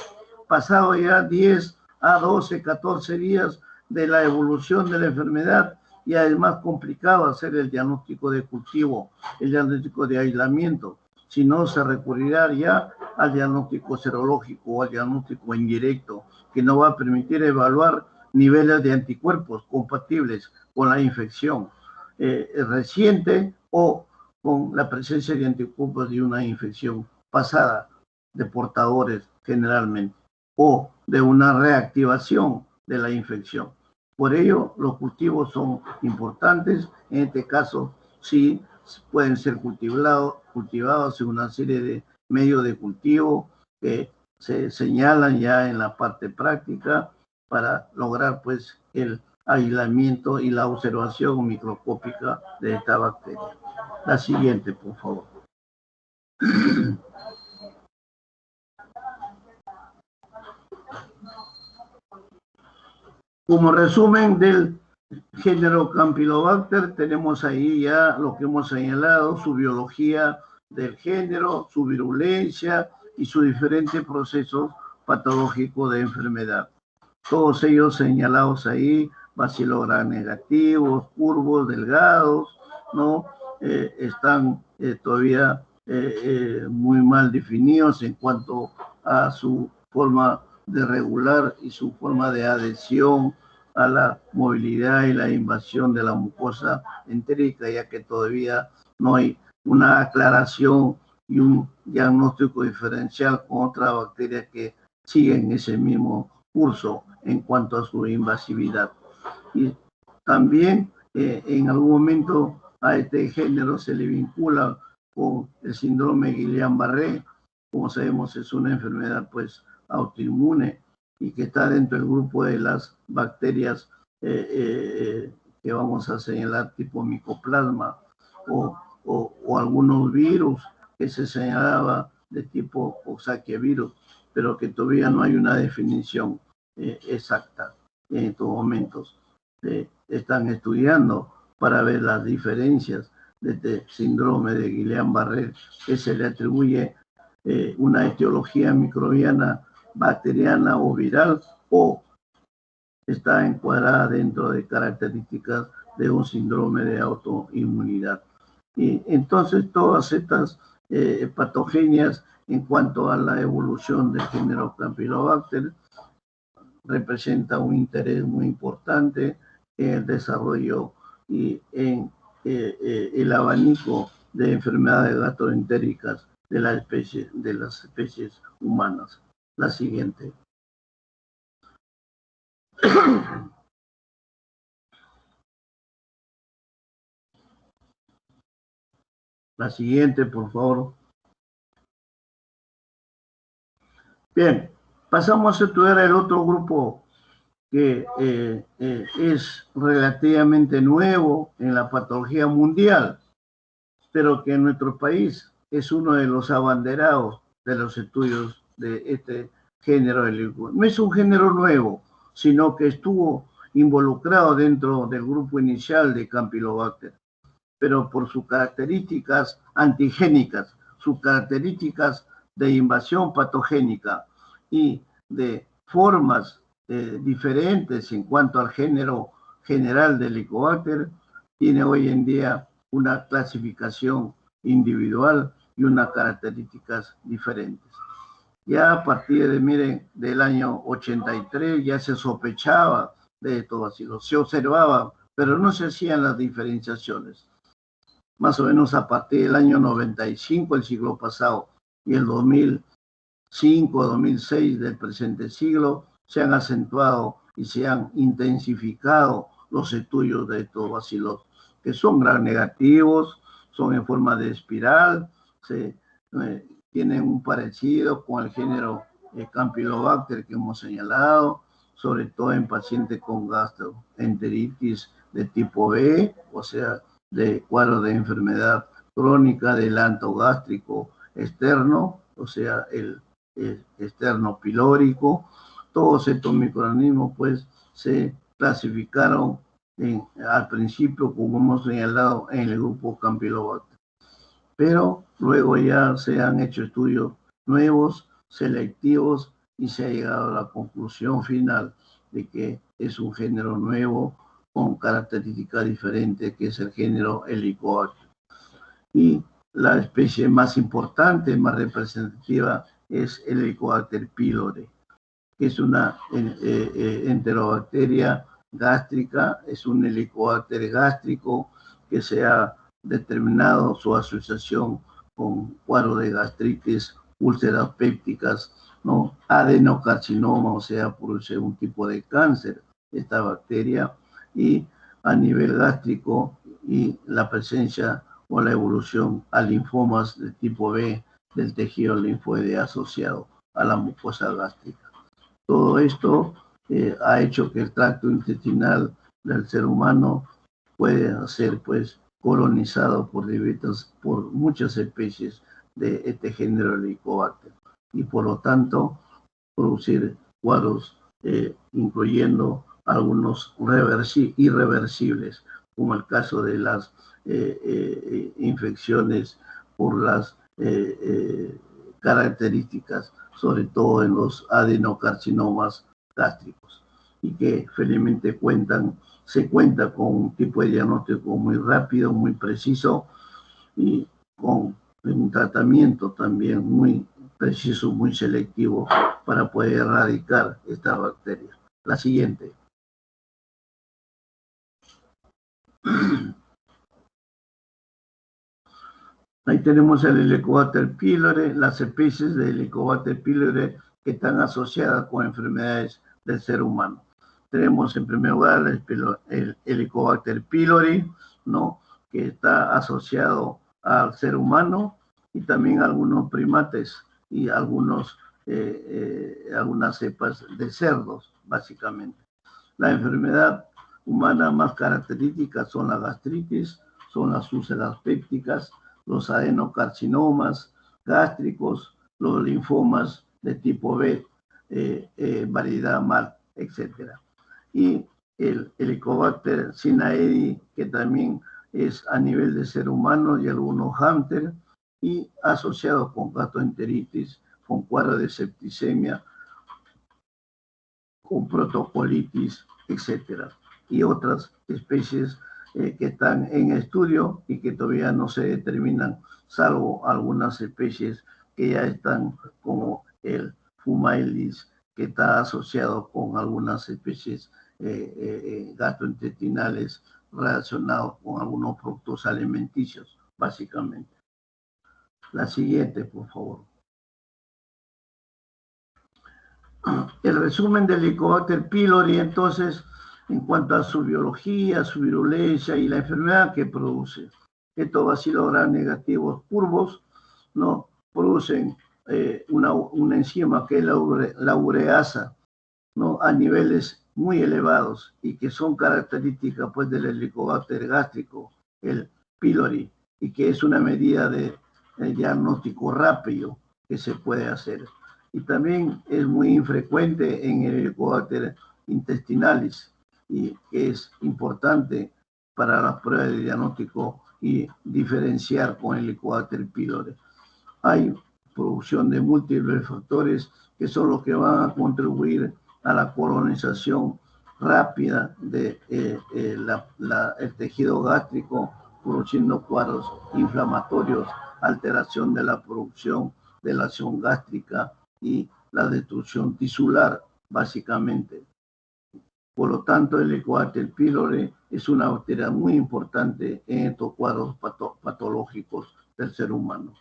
Pasado ya 10 a 12, 14 días de la evolución de la enfermedad, ya es más complicado hacer el diagnóstico de cultivo, el diagnóstico de aislamiento. Si no, se recurrirá ya al diagnóstico serológico o al diagnóstico indirecto, que no va a permitir evaluar niveles de anticuerpos compatibles con la infección reciente o con la presencia de anticuerpos de una infección pasada, de portadores generalmente, o de una reactivación de la infección. Por ello, los cultivos son importantes. En este caso, sí pueden ser cultivados en una serie de medios de cultivo que se señalan ya en la parte práctica para lograr pues el aislamiento y la observación microscópica de esta bacteria. La siguiente, por favor. Como resumen del género Campylobacter, tenemos ahí ya lo que hemos señalado, su biología del género, su virulencia y sus diferentes procesos patológicos de enfermedad. Todos ellos señalados ahí, Bacillográn negativos, curvos, delgados, ¿no? Están todavía muy mal definidos en cuanto a su forma de regular y su forma de adhesión a la movilidad y la invasión de la mucosa entérica, ya que todavía no hay una aclaración y un diagnóstico diferencial con otras bacterias que siguen ese mismo curso en cuanto a su invasividad. Y también en algún momento a este género se le vincula con el síndrome Guillain-Barré. Como sabemos, es una enfermedad pues autoinmune y que está dentro del grupo de las bacterias que vamos a señalar tipo micoplasma o algunos virus que se señalaba de tipo Coxsackie-virus, pero que todavía no hay una definición exacta en estos momentos. Están estudiando para ver las diferencias de este síndrome de Guillain-Barré, que se le atribuye una etiología microbiana, bacteriana o viral, o está encuadrada dentro de características de un síndrome de autoinmunidad. Y entonces todas estas patogenias en cuanto a la evolución del género Campylobacter representa un interés muy importante en el desarrollo y en el abanico de enfermedades gastroentéricas de las especies humanas. La siguiente. La siguiente, por favor. Bien, pasamos a estudiar el otro grupo que es relativamente nuevo en la patología mundial, pero que en nuestro país es uno de los abanderados de los estudios de este género del licor. No es un género nuevo, sino que estuvo involucrado dentro del grupo inicial de Campylobacter, pero por sus características antigénicas, sus características de invasión patogénica y de formas diferentes en cuanto al género general del Helicobacter, tiene hoy en día una clasificación individual y unas características diferentes. Ya a partir de, miren, del año 83 ya se sospechaba de estos bacilos, se observaba, pero no se hacían las diferenciaciones. Más o menos a partir del año 95, el siglo pasado, y el 2005, 2006 del presente siglo, se han acentuado y se han intensificado los estudios de estos bacilos, que son gram negativos, son en forma de espiral, tienen un parecido con el género Campylobacter que hemos señalado, sobre todo en pacientes con gastroenteritis de tipo B, o sea, de cuadro de enfermedad crónica del anto gástrico externo, o sea, el externo pilórico. Todos estos microorganismos pues se clasificaron al principio, como hemos señalado, en el grupo Campylobacter. Pero luego ya se han hecho estudios nuevos, selectivos, y se ha llegado a la conclusión final de que es un género nuevo con características diferentes, que es el género Helicobacter. Y la especie más importante, más representativa, es el Helicobacter pylori, que es una enterobacteria gástrica, es un Helicobacter gástrico que se ha determinado su asociación con cuadro de gastritis, úlceras pépticas, ¿no? Adenocarcinoma, o sea, produce un tipo de cáncer esta bacteria, y a nivel gástrico y la presencia o la evolución a linfomas de tipo B del tejido linfoide asociado a la mucosa gástrica. Todo esto ha hecho que el tracto intestinal del ser humano pueda ser pues colonizado por muchas especies de este género Helicobacter, y por lo tanto producir cuadros incluyendo algunos irreversibles, como el caso de las infecciones por las características, sobre todo en los adenocarcinomas gástricos, y que felizmente se cuenta con un tipo de diagnóstico muy rápido, muy preciso, y con un tratamiento también muy preciso, muy selectivo, para poder erradicar esta bacteria. La siguiente. Ahí tenemos el Helicobacter pylori, las especies de Helicobacter pylori que están asociadas con enfermedades del ser humano. Tenemos en primer lugar el Helicobacter pylori, ¿no?, que está asociado al ser humano, y también a algunos primates y algunas cepas de cerdos, básicamente. La enfermedad humana más característica son la gastritis, son las úlceras pépticas, los adenocarcinomas gástricos, los linfomas de tipo B, variedad MAR, etc. Y el Helicobacter sinaedi, que también es a nivel de ser humano, y algunos hámster, y asociado con gastroenteritis, con cuadro de septicemia, con protocolitis, etc. Y otras especies que están en estudio y que todavía no se determinan, salvo algunas especies que ya están, como el Fumaelis, que está asociado con algunas especies gastrointestinales relacionados con algunos productos alimenticios, básicamente. La siguiente, por favor. El resumen del Helicobacter pylori, entonces, en cuanto a su biología, su virulencia y la enfermedad que produce. Estos bacilos gram negativos curvos, ¿no?, producen una enzima que es la ureasa, ¿no?, a niveles muy elevados, y que son características pues del Helicobacter gástrico, el pylori, y que es una medida de diagnóstico rápido que se puede hacer. Y también es muy infrecuente en el Helicobacter intestinalis, y es importante para las pruebas de diagnóstico y diferenciar con el Helicobacter pylori. Hay producción de múltiples factores que son los que van a contribuir a la colonización rápida del el tejido gástrico, produciendo cuadros inflamatorios, alteración de la producción de la acción gástrica y la destrucción tisular, básicamente. Por lo tanto, el Helicobacter pylori es una bacteria muy importante en estos cuadros patológicos del ser humano.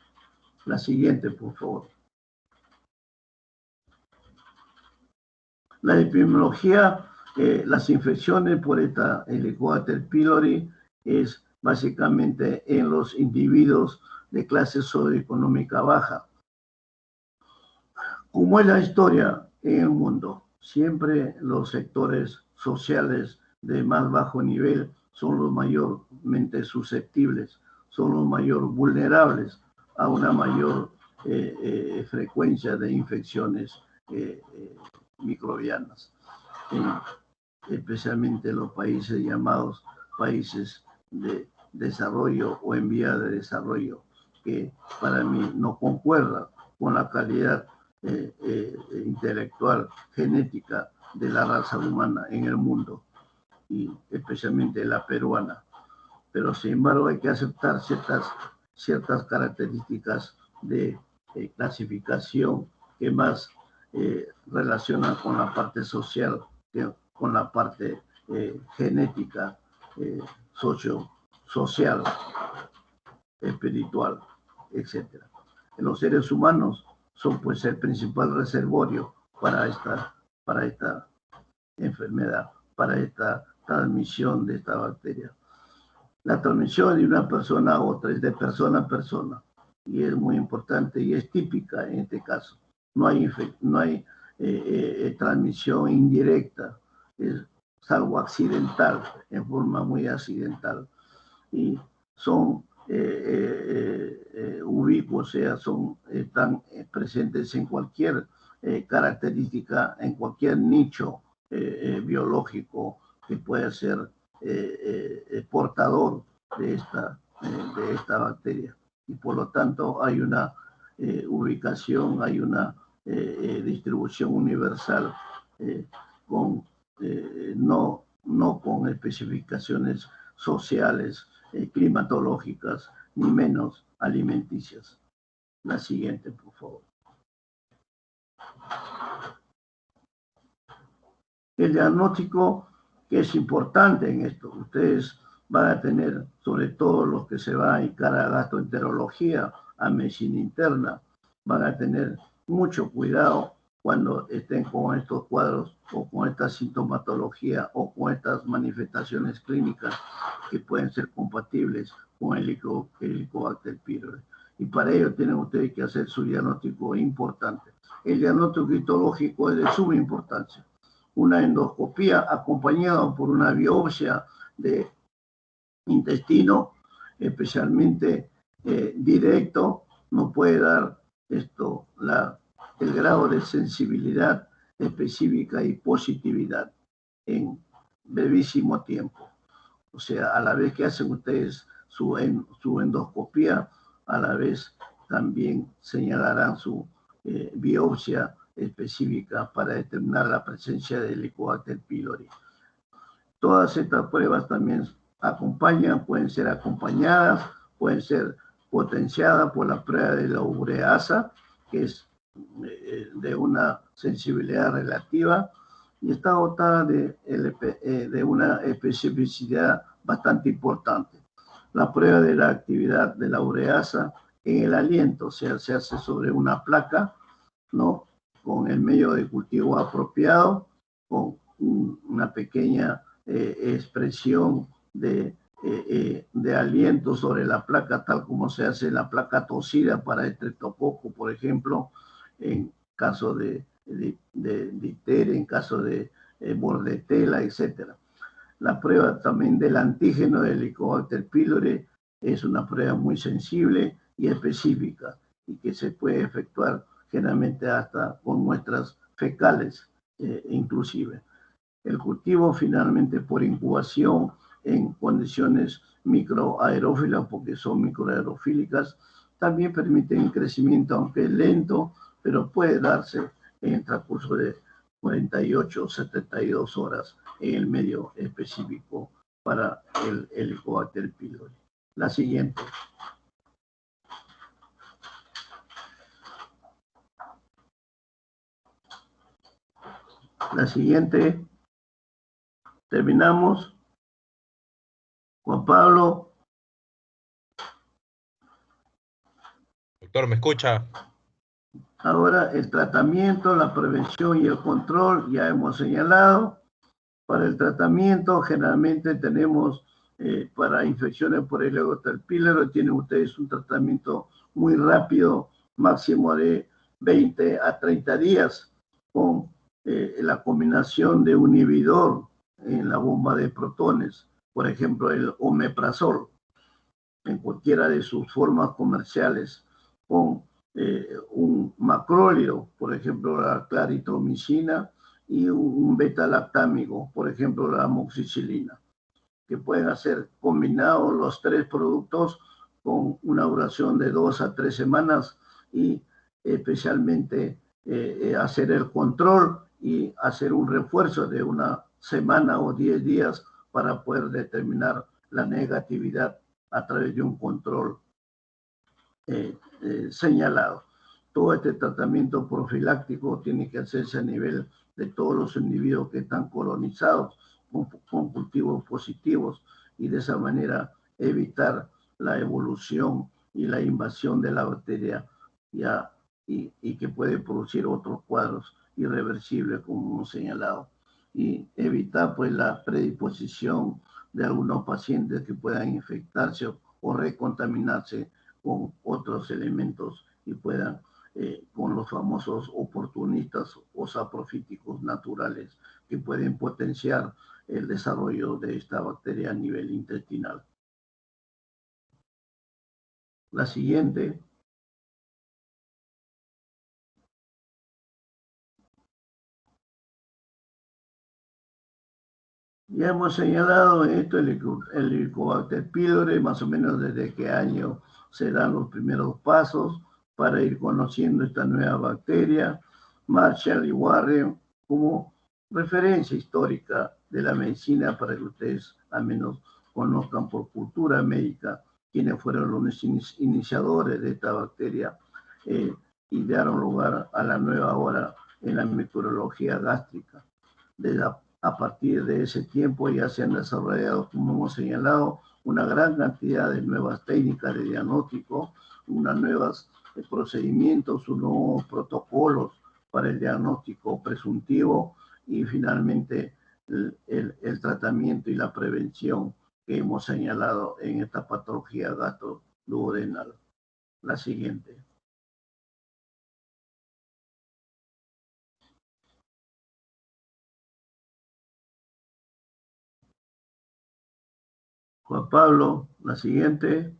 La siguiente, por favor. La epidemiología, las infecciones por esta Helicobacter pylori es básicamente en los individuos de clase socioeconómica baja, Como es la historia en el mundo, siempre los sectores sociales de más bajo nivel son los mayormente susceptibles, son los mayor vulnerables a una mayor frecuencia de infecciones microbianas, especialmente los países llamados países de desarrollo o en vía de desarrollo, que para mí no concuerda con la calidad intelectual, genética de la raza humana en el mundo, y especialmente la peruana. Pero sin embargo hay que aceptar ciertas características de clasificación que más relacionan con la parte social que con la parte genética, social, espiritual, etc. Los seres humanos son pues el principal reservorio para esta enfermedad, para esta transmisión de esta bacteria. La transmisión de una persona a otra es de persona a persona y es muy importante y es típica en este caso. No hay transmisión indirecta, salvo accidental, en forma muy accidental. Y son ubicuos, o sea, están presentes en cualquier característica, en cualquier nicho biológico que pueda ser portador de esta bacteria. Y por lo tanto hay una ubicación, hay una distribución universal no con especificaciones sociales, climatológicas, ni menos alimenticias. La siguiente, por favor. El diagnóstico, que es importante en esto, ustedes van a tener, sobre todo los que se van a dedicar a gastroenterología, a medicina interna, van a tener mucho cuidado cuando estén con estos cuadros o con esta sintomatología o con estas manifestaciones clínicas que pueden ser compatibles con el Helicobacter pylori. Y para ello tienen ustedes que hacer su diagnóstico importante. El diagnóstico histológico es de suma importancia. Una endoscopía acompañada por una biopsia de intestino, especialmente directo, nos puede dar el grado de sensibilidad específica y positividad en brevísimo tiempo. O sea, a la vez que hacen ustedes su endoscopía, a la vez también señalarán su biopsia específica para determinar la presencia del Helicobacter pylori. Todas estas pruebas también pueden ser acompañadas, pueden ser potenciadas por la prueba de la ureasa, que es de una sensibilidad relativa y está dotada de una especificidad bastante importante. La prueba de la actividad de la ureasa en el aliento, o sea, se hace sobre una placa, ¿no?, con el medio de cultivo apropiado, con una pequeña expresión de aliento sobre la placa, tal como se hace en la placa tosida para estreptococo, por ejemplo, en caso de difteria, en caso de bordetela, etc. La prueba también del antígeno del Helicobacter pylori es una prueba muy sensible y específica y que se puede efectuar generalmente hasta con muestras fecales inclusive. El cultivo finalmente por incubación en condiciones microaerófilas, porque son microaerofílicas, también permiten un crecimiento, aunque lento, pero puede darse en el transcurso de 48 o 72 horas en el medio específico para el Helicobacter pylori. La siguiente. La siguiente. Terminamos. Juan Pablo. Doctor, ¿me escucha? Ahora el tratamiento, la prevención y el control ya hemos señalado. Para el tratamiento generalmente tenemos para infecciones por el Helicobacter pylori, tienen ustedes un tratamiento muy rápido, máximo de 20 a 30 días con la combinación de un inhibidor en la bomba de protones, por ejemplo el omeprazol, en cualquiera de sus formas comerciales, con un macróleo, por ejemplo la claritromicina, y un beta-lactámico, por ejemplo la amoxicilina, que pueden ser combinados los tres productos con una duración de 2 a 3 semanas y especialmente hacer el control y hacer un refuerzo de una semana o 10 días para poder determinar la negatividad a través de un control señalado. Todo este tratamiento profiláctico tiene que hacerse a nivel de todos los individuos que están colonizados con cultivos positivos y de esa manera evitar la evolución y la invasión de la bacteria y que puede producir otros cuadros irreversibles como hemos señalado, y evitar pues la predisposición de algunos pacientes que puedan infectarse o recontaminarse con otros elementos y puedan con los famosos oportunistas o saprofíticos naturales que pueden potenciar el desarrollo de esta bacteria a nivel intestinal. La siguiente. Ya hemos señalado esto, el Helicobacter pylori, más o menos desde qué año se dan los primeros pasos para ir conociendo esta nueva bacteria. Marshall y Warren como referencia histórica de la medicina para que ustedes al menos conozcan por cultura médica quiénes fueron los iniciadores de esta bacteria y dieron lugar a la nueva hora en la microbiología gástrica. A partir de ese tiempo ya se han desarrollado, como hemos señalado, una gran cantidad de nuevas técnicas de diagnóstico, unos nuevos procedimientos, unos nuevos protocolos para el diagnóstico presuntivo y finalmente el tratamiento y la prevención que hemos señalado en esta patología gastroduodenal. La siguiente. Juan Pablo, la siguiente.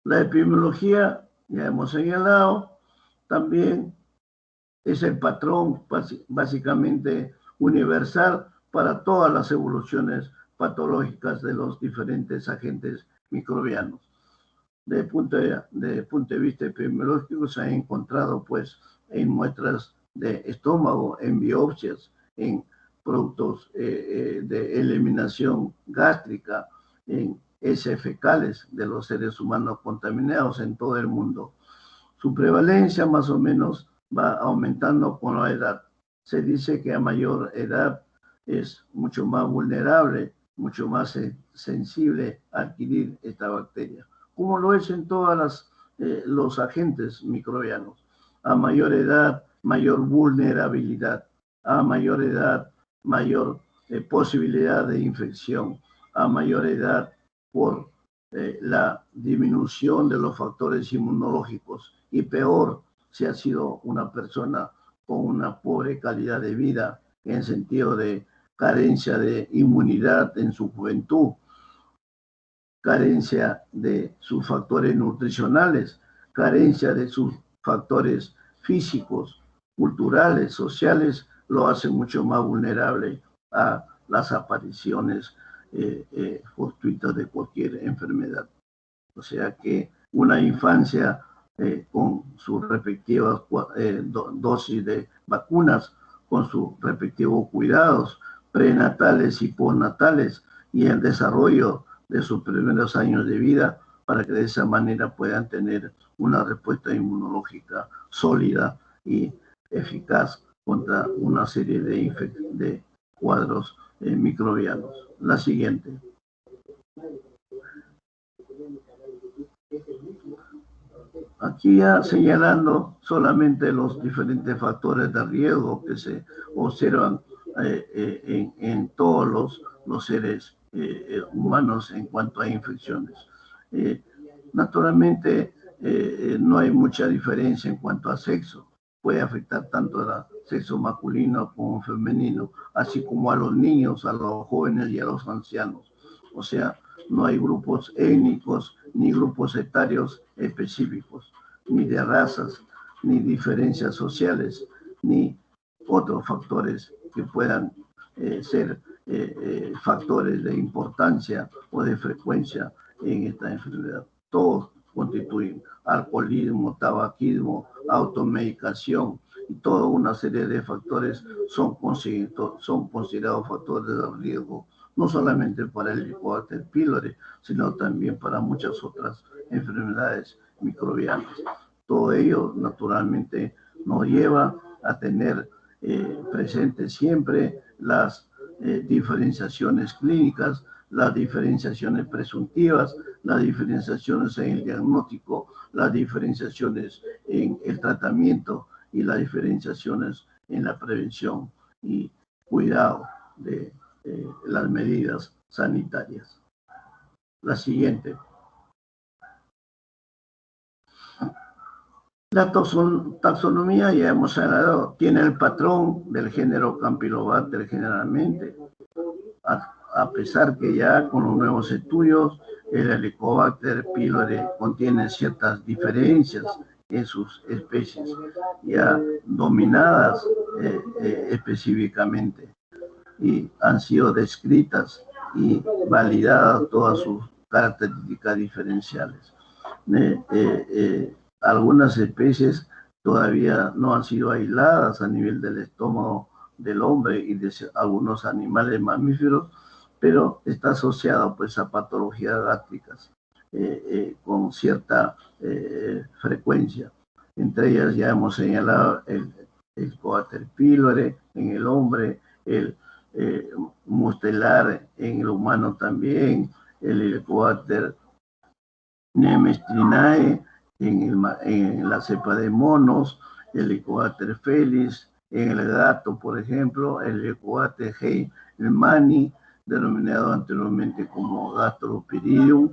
La epidemiología, ya hemos señalado, también es el patrón básicamente universal para todas las evoluciones patológicas de los diferentes agentes microbianos. Desde el punto de vista epidemiológico se ha encontrado pues en muestras de estómago, en biopsias, en productos de eliminación gástrica, en heces fecales de los seres humanos contaminados en todo el mundo. Su prevalencia más o menos va aumentando con la edad. Se dice que a mayor edad es mucho más vulnerable, mucho más sensible a adquirir esta bacteria, como lo es en todos los agentes microbianos. A mayor edad, mayor vulnerabilidad. A mayor edad, mayor posibilidad de infección. A mayor edad, por la disminución de los factores inmunológicos. Y peor, si ha sido una persona con una pobre calidad de vida, en sentido de carencia de inmunidad en su juventud, carencia de sus factores nutricionales, carencia de sus factores físicos, culturales, sociales, lo hace mucho más vulnerable a las apariciones fortuitas de cualquier enfermedad. O sea que una infancia con sus respectivas dosis de vacunas, con sus respectivos cuidados prenatales y postnatales y el desarrollo de sus primeros años de vida para que de esa manera puedan tener una respuesta inmunológica sólida y eficaz contra una serie de cuadros microbianos. La siguiente. Aquí ya señalando solamente los diferentes factores de riesgo que se observan en todos los seres humanos en cuanto a infecciones. Naturalmente, no hay mucha diferencia en cuanto a sexo. Puede afectar tanto al sexo masculino como femenino, así como a los niños, a los jóvenes y a los ancianos. O sea, no hay grupos étnicos ni grupos etarios específicos, ni de razas, ni diferencias sociales, ni otros factores que puedan ser factores de importancia o de frecuencia en esta enfermedad. Todos constituyen alcoholismo, tabaquismo, automedicación y toda una serie de factores son considerados factores de riesgo, no solamente para el Helicobacter pylori, sino también para muchas otras enfermedades microbianas. Todo ello, naturalmente, nos lleva a tener presentes siempre las diferenciaciones clínicas, las diferenciaciones presuntivas, las diferenciaciones en el diagnóstico, las diferenciaciones en el tratamiento y las diferenciaciones en la prevención y cuidado de las medidas sanitarias. La siguiente. La taxonomía, ya hemos hablado, tiene el patrón del género Campylobacter generalmente, a pesar que ya con los nuevos estudios el Helicobacter pylori contiene ciertas diferencias en sus especies ya dominadas específicamente y han sido descritas y validadas todas sus características diferenciales. Algunas especies todavía no han sido aisladas a nivel del estómago del hombre y de algunos animales mamíferos, pero está asociado pues a patologías gástricas con cierta frecuencia. Entre ellas ya hemos señalado el Helicobacter pylori en el hombre, el mustelar en el humano también, el Helicobacter nemestrinae en la cepa de monos, el Helicobacter felis en el gato, por ejemplo, el Helicobacter heilmanni, denominado anteriormente como Gastropyridium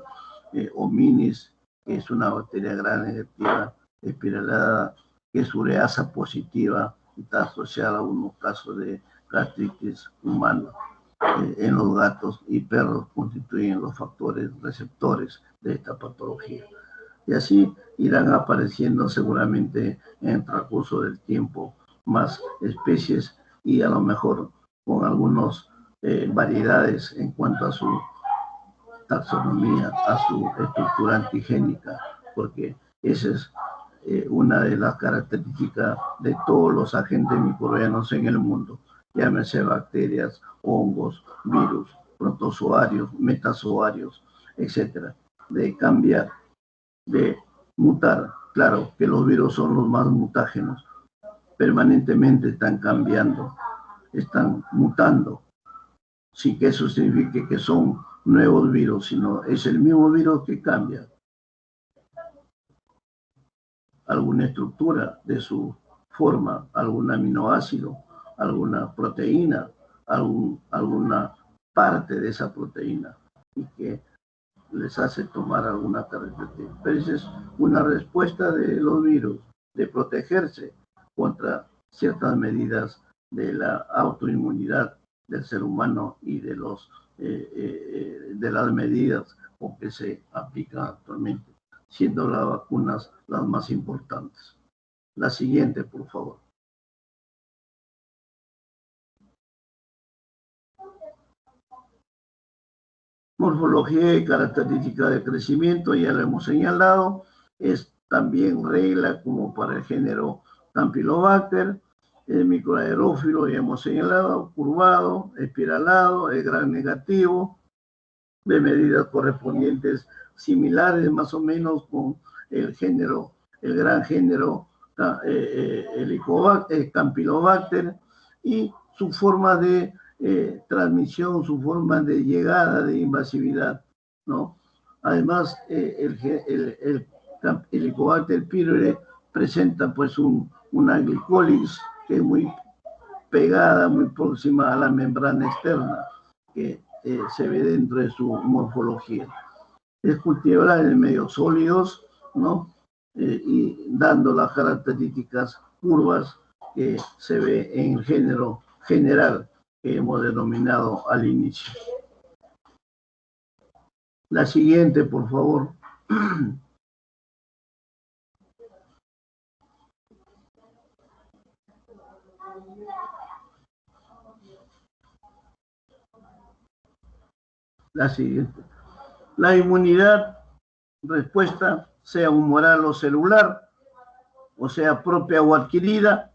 hominis, que es una bacteria gram negativa espiralada, que es ureasa positiva y está asociada a unos casos de gastritis humana. En los gatos y perros constituyen los factores receptores de esta patología. Y así irán apareciendo seguramente en el transcurso del tiempo más especies y a lo mejor con algunas variedades en cuanto a su taxonomía, a su estructura antigénica, porque esa es una de las características de todos los agentes microbianos en el mundo, llámese bacterias, hongos, virus, protozoarios, metazoarios, etcétera, de cambiar, de mutar. Claro que los virus son los más mutágenos, permanentemente están cambiando, están mutando, sin que eso signifique que son nuevos virus, sino es el mismo virus que cambia alguna estructura de su forma, algún aminoácido, alguna proteína, alguna parte de esa proteína y que les hace tomar alguna característica. Pero esa es una respuesta de los virus, de protegerse contra ciertas medidas de la autoinmunidad del ser humano y de las medidas con que se aplican actualmente, siendo las vacunas las más importantes. La siguiente, por favor. Morfología y características de crecimiento, ya lo hemos señalado, es también regla como para el género Campylobacter. El microaerófilo, ya hemos señalado, curvado, espiralado, es gram negativo, de medidas correspondientes similares más o menos con el género, el gran género Campylobacter, y su forma de transmisión, su forma de llegada, de invasividad, ¿no? Además, el Helicobacter pylori presenta pues una glicólisis que es muy pegada, muy próxima a la membrana externa, que se ve dentro de su morfología. Es cultivable en medios sólidos, ¿no? y dando las características curvas que se ve en el género general que hemos denominado al inicio. La siguiente, por favor. La siguiente. La inmunidad, respuesta, sea humoral o celular, o sea propia o adquirida,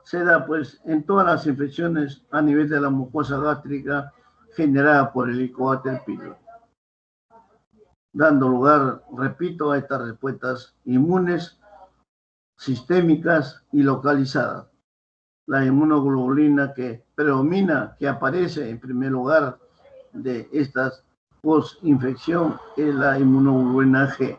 se da pues en todas las infecciones a nivel de la mucosa gástrica generada por el Helicobacter pylori, dando lugar, repito, a estas respuestas inmunes, sistémicas y localizadas. La inmunoglobulina que predomina, que aparece en primer lugar de estas post-infección, es la inmunoglobulina G,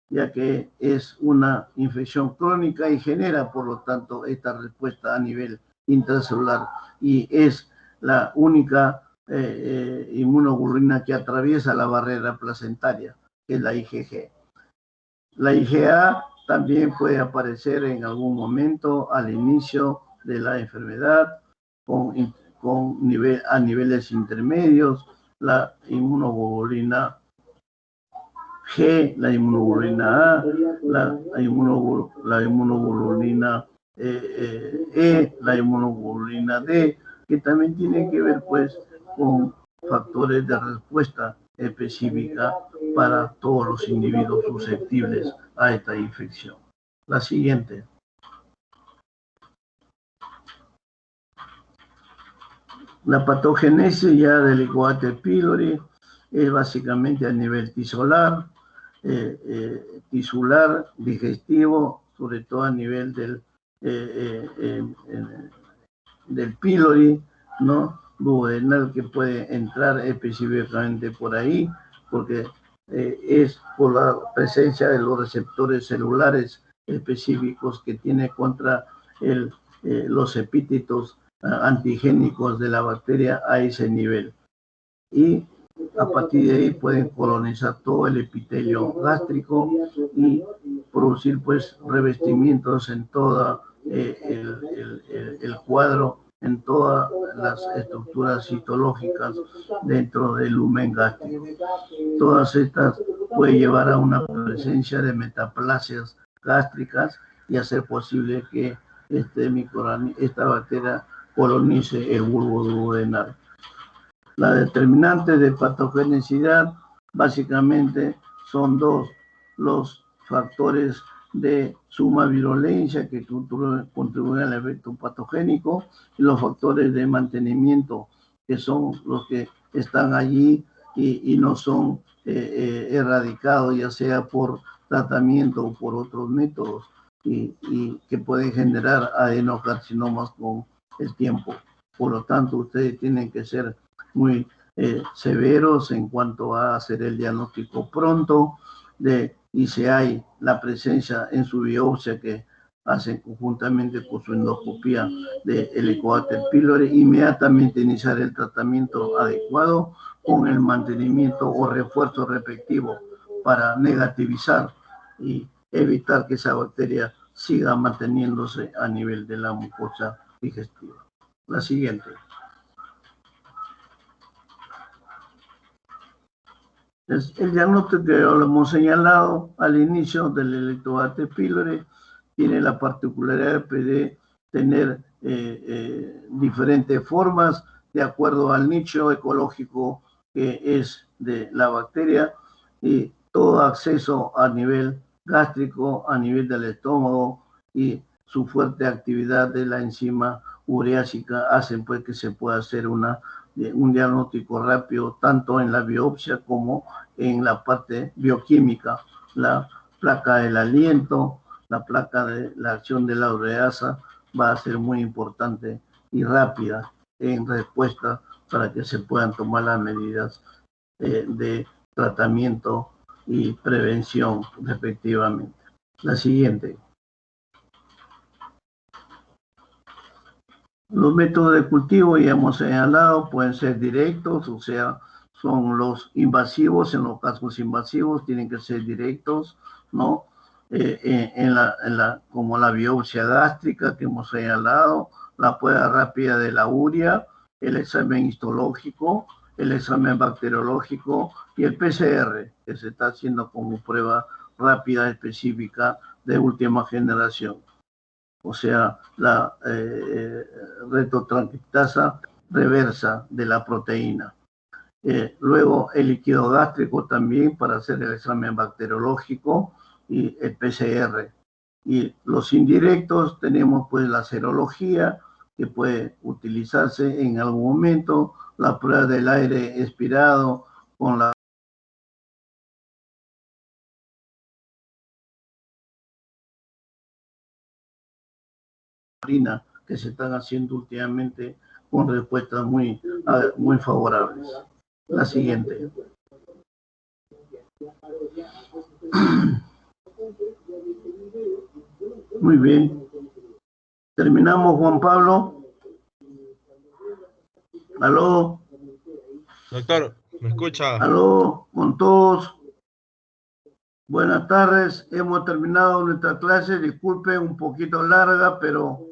ya que es una infección crónica y genera, por lo tanto, esta respuesta a nivel intracelular y es la única inmunoglobulina que atraviesa la barrera placentaria, que es la IgG. La IgA también puede aparecer en algún momento al inicio de la enfermedad a niveles intermedios, la inmunoglobulina G, la inmunoglobulina A, la inmunoglobulina E, la inmunoglobulina D, que también tiene que ver pues con factores de respuesta específica para todos los individuos susceptibles a esta infección. La siguiente. La patogénesis ya del Helicobacter pylori es básicamente a nivel tisular, digestivo, sobre todo a nivel del pylori, ¿no? Duodenal, que puede entrar específicamente por ahí, porque es por la presencia de los receptores celulares específicos que tiene contra los epítetos antigénicos de la bacteria a ese nivel. Y a partir de ahí pueden colonizar todo el epitelio gástrico y producir pues revestimientos en todo el cuadro, en todas las estructuras citológicas dentro del lumen gástrico. Todas estas pueden llevar a una presencia de metaplasias gástricas y hacer posible que esta bacteria colonice el bulbo duodenal. La determinante de patogenicidad básicamente son dos, los factores de suma virulencia que contribuyen al efecto patogénico y los factores de mantenimiento que son los que están allí y no son erradicados, ya sea por tratamiento o por otros métodos y que pueden generar adenocarcinomas con el tiempo. Por lo tanto, ustedes tienen que ser muy severos en cuanto a hacer el diagnóstico pronto y si hay la presencia en su biopsia que hacen conjuntamente con su endoscopía de Helicobacter pylori, inmediatamente iniciar el tratamiento adecuado con el mantenimiento o refuerzo respectivo para negativizar y evitar que esa bacteria siga manteniéndose a nivel de la mucosa digestiva. La siguiente. El diagnóstico que lo hemos señalado al inicio del Helicobacter pylori tiene la particularidad de tener diferentes formas de acuerdo al nicho ecológico que es de la bacteria y todo acceso a nivel gástrico, a nivel del estómago y su fuerte actividad de la enzima ureásica hacen pues que se pueda hacer un diagnóstico rápido tanto en la biopsia como en la parte bioquímica, la placa del aliento, la placa de la acción de la ureasa va a ser muy importante y rápida en respuesta para que se puedan tomar las medidas de tratamiento y prevención respectivamente. La siguiente. Los métodos de cultivo, ya hemos señalado, pueden ser directos, o sea, son los invasivos. En los casos invasivos tienen que ser directos, ¿no? como la biopsia gástrica que hemos señalado, la prueba rápida de la urea, el examen histológico, el examen bacteriológico y el PCR, que se está haciendo como prueba rápida específica de última generación. O sea, la retotranscriptasa reversa de la proteína. Luego el líquido gástrico también para hacer el examen bacteriológico y el PCR. Y los indirectos tenemos pues la serología, que puede utilizarse en algún momento, la prueba del aire expirado con la orina, que se están haciendo últimamente con respuestas muy favorables. La siguiente. Muy bien. Terminamos, Juan Pablo. Aló. Doctor, ¿me escucha? Aló, con todos. Buenas tardes. Hemos terminado nuestra clase. Disculpen, un poquito larga, pero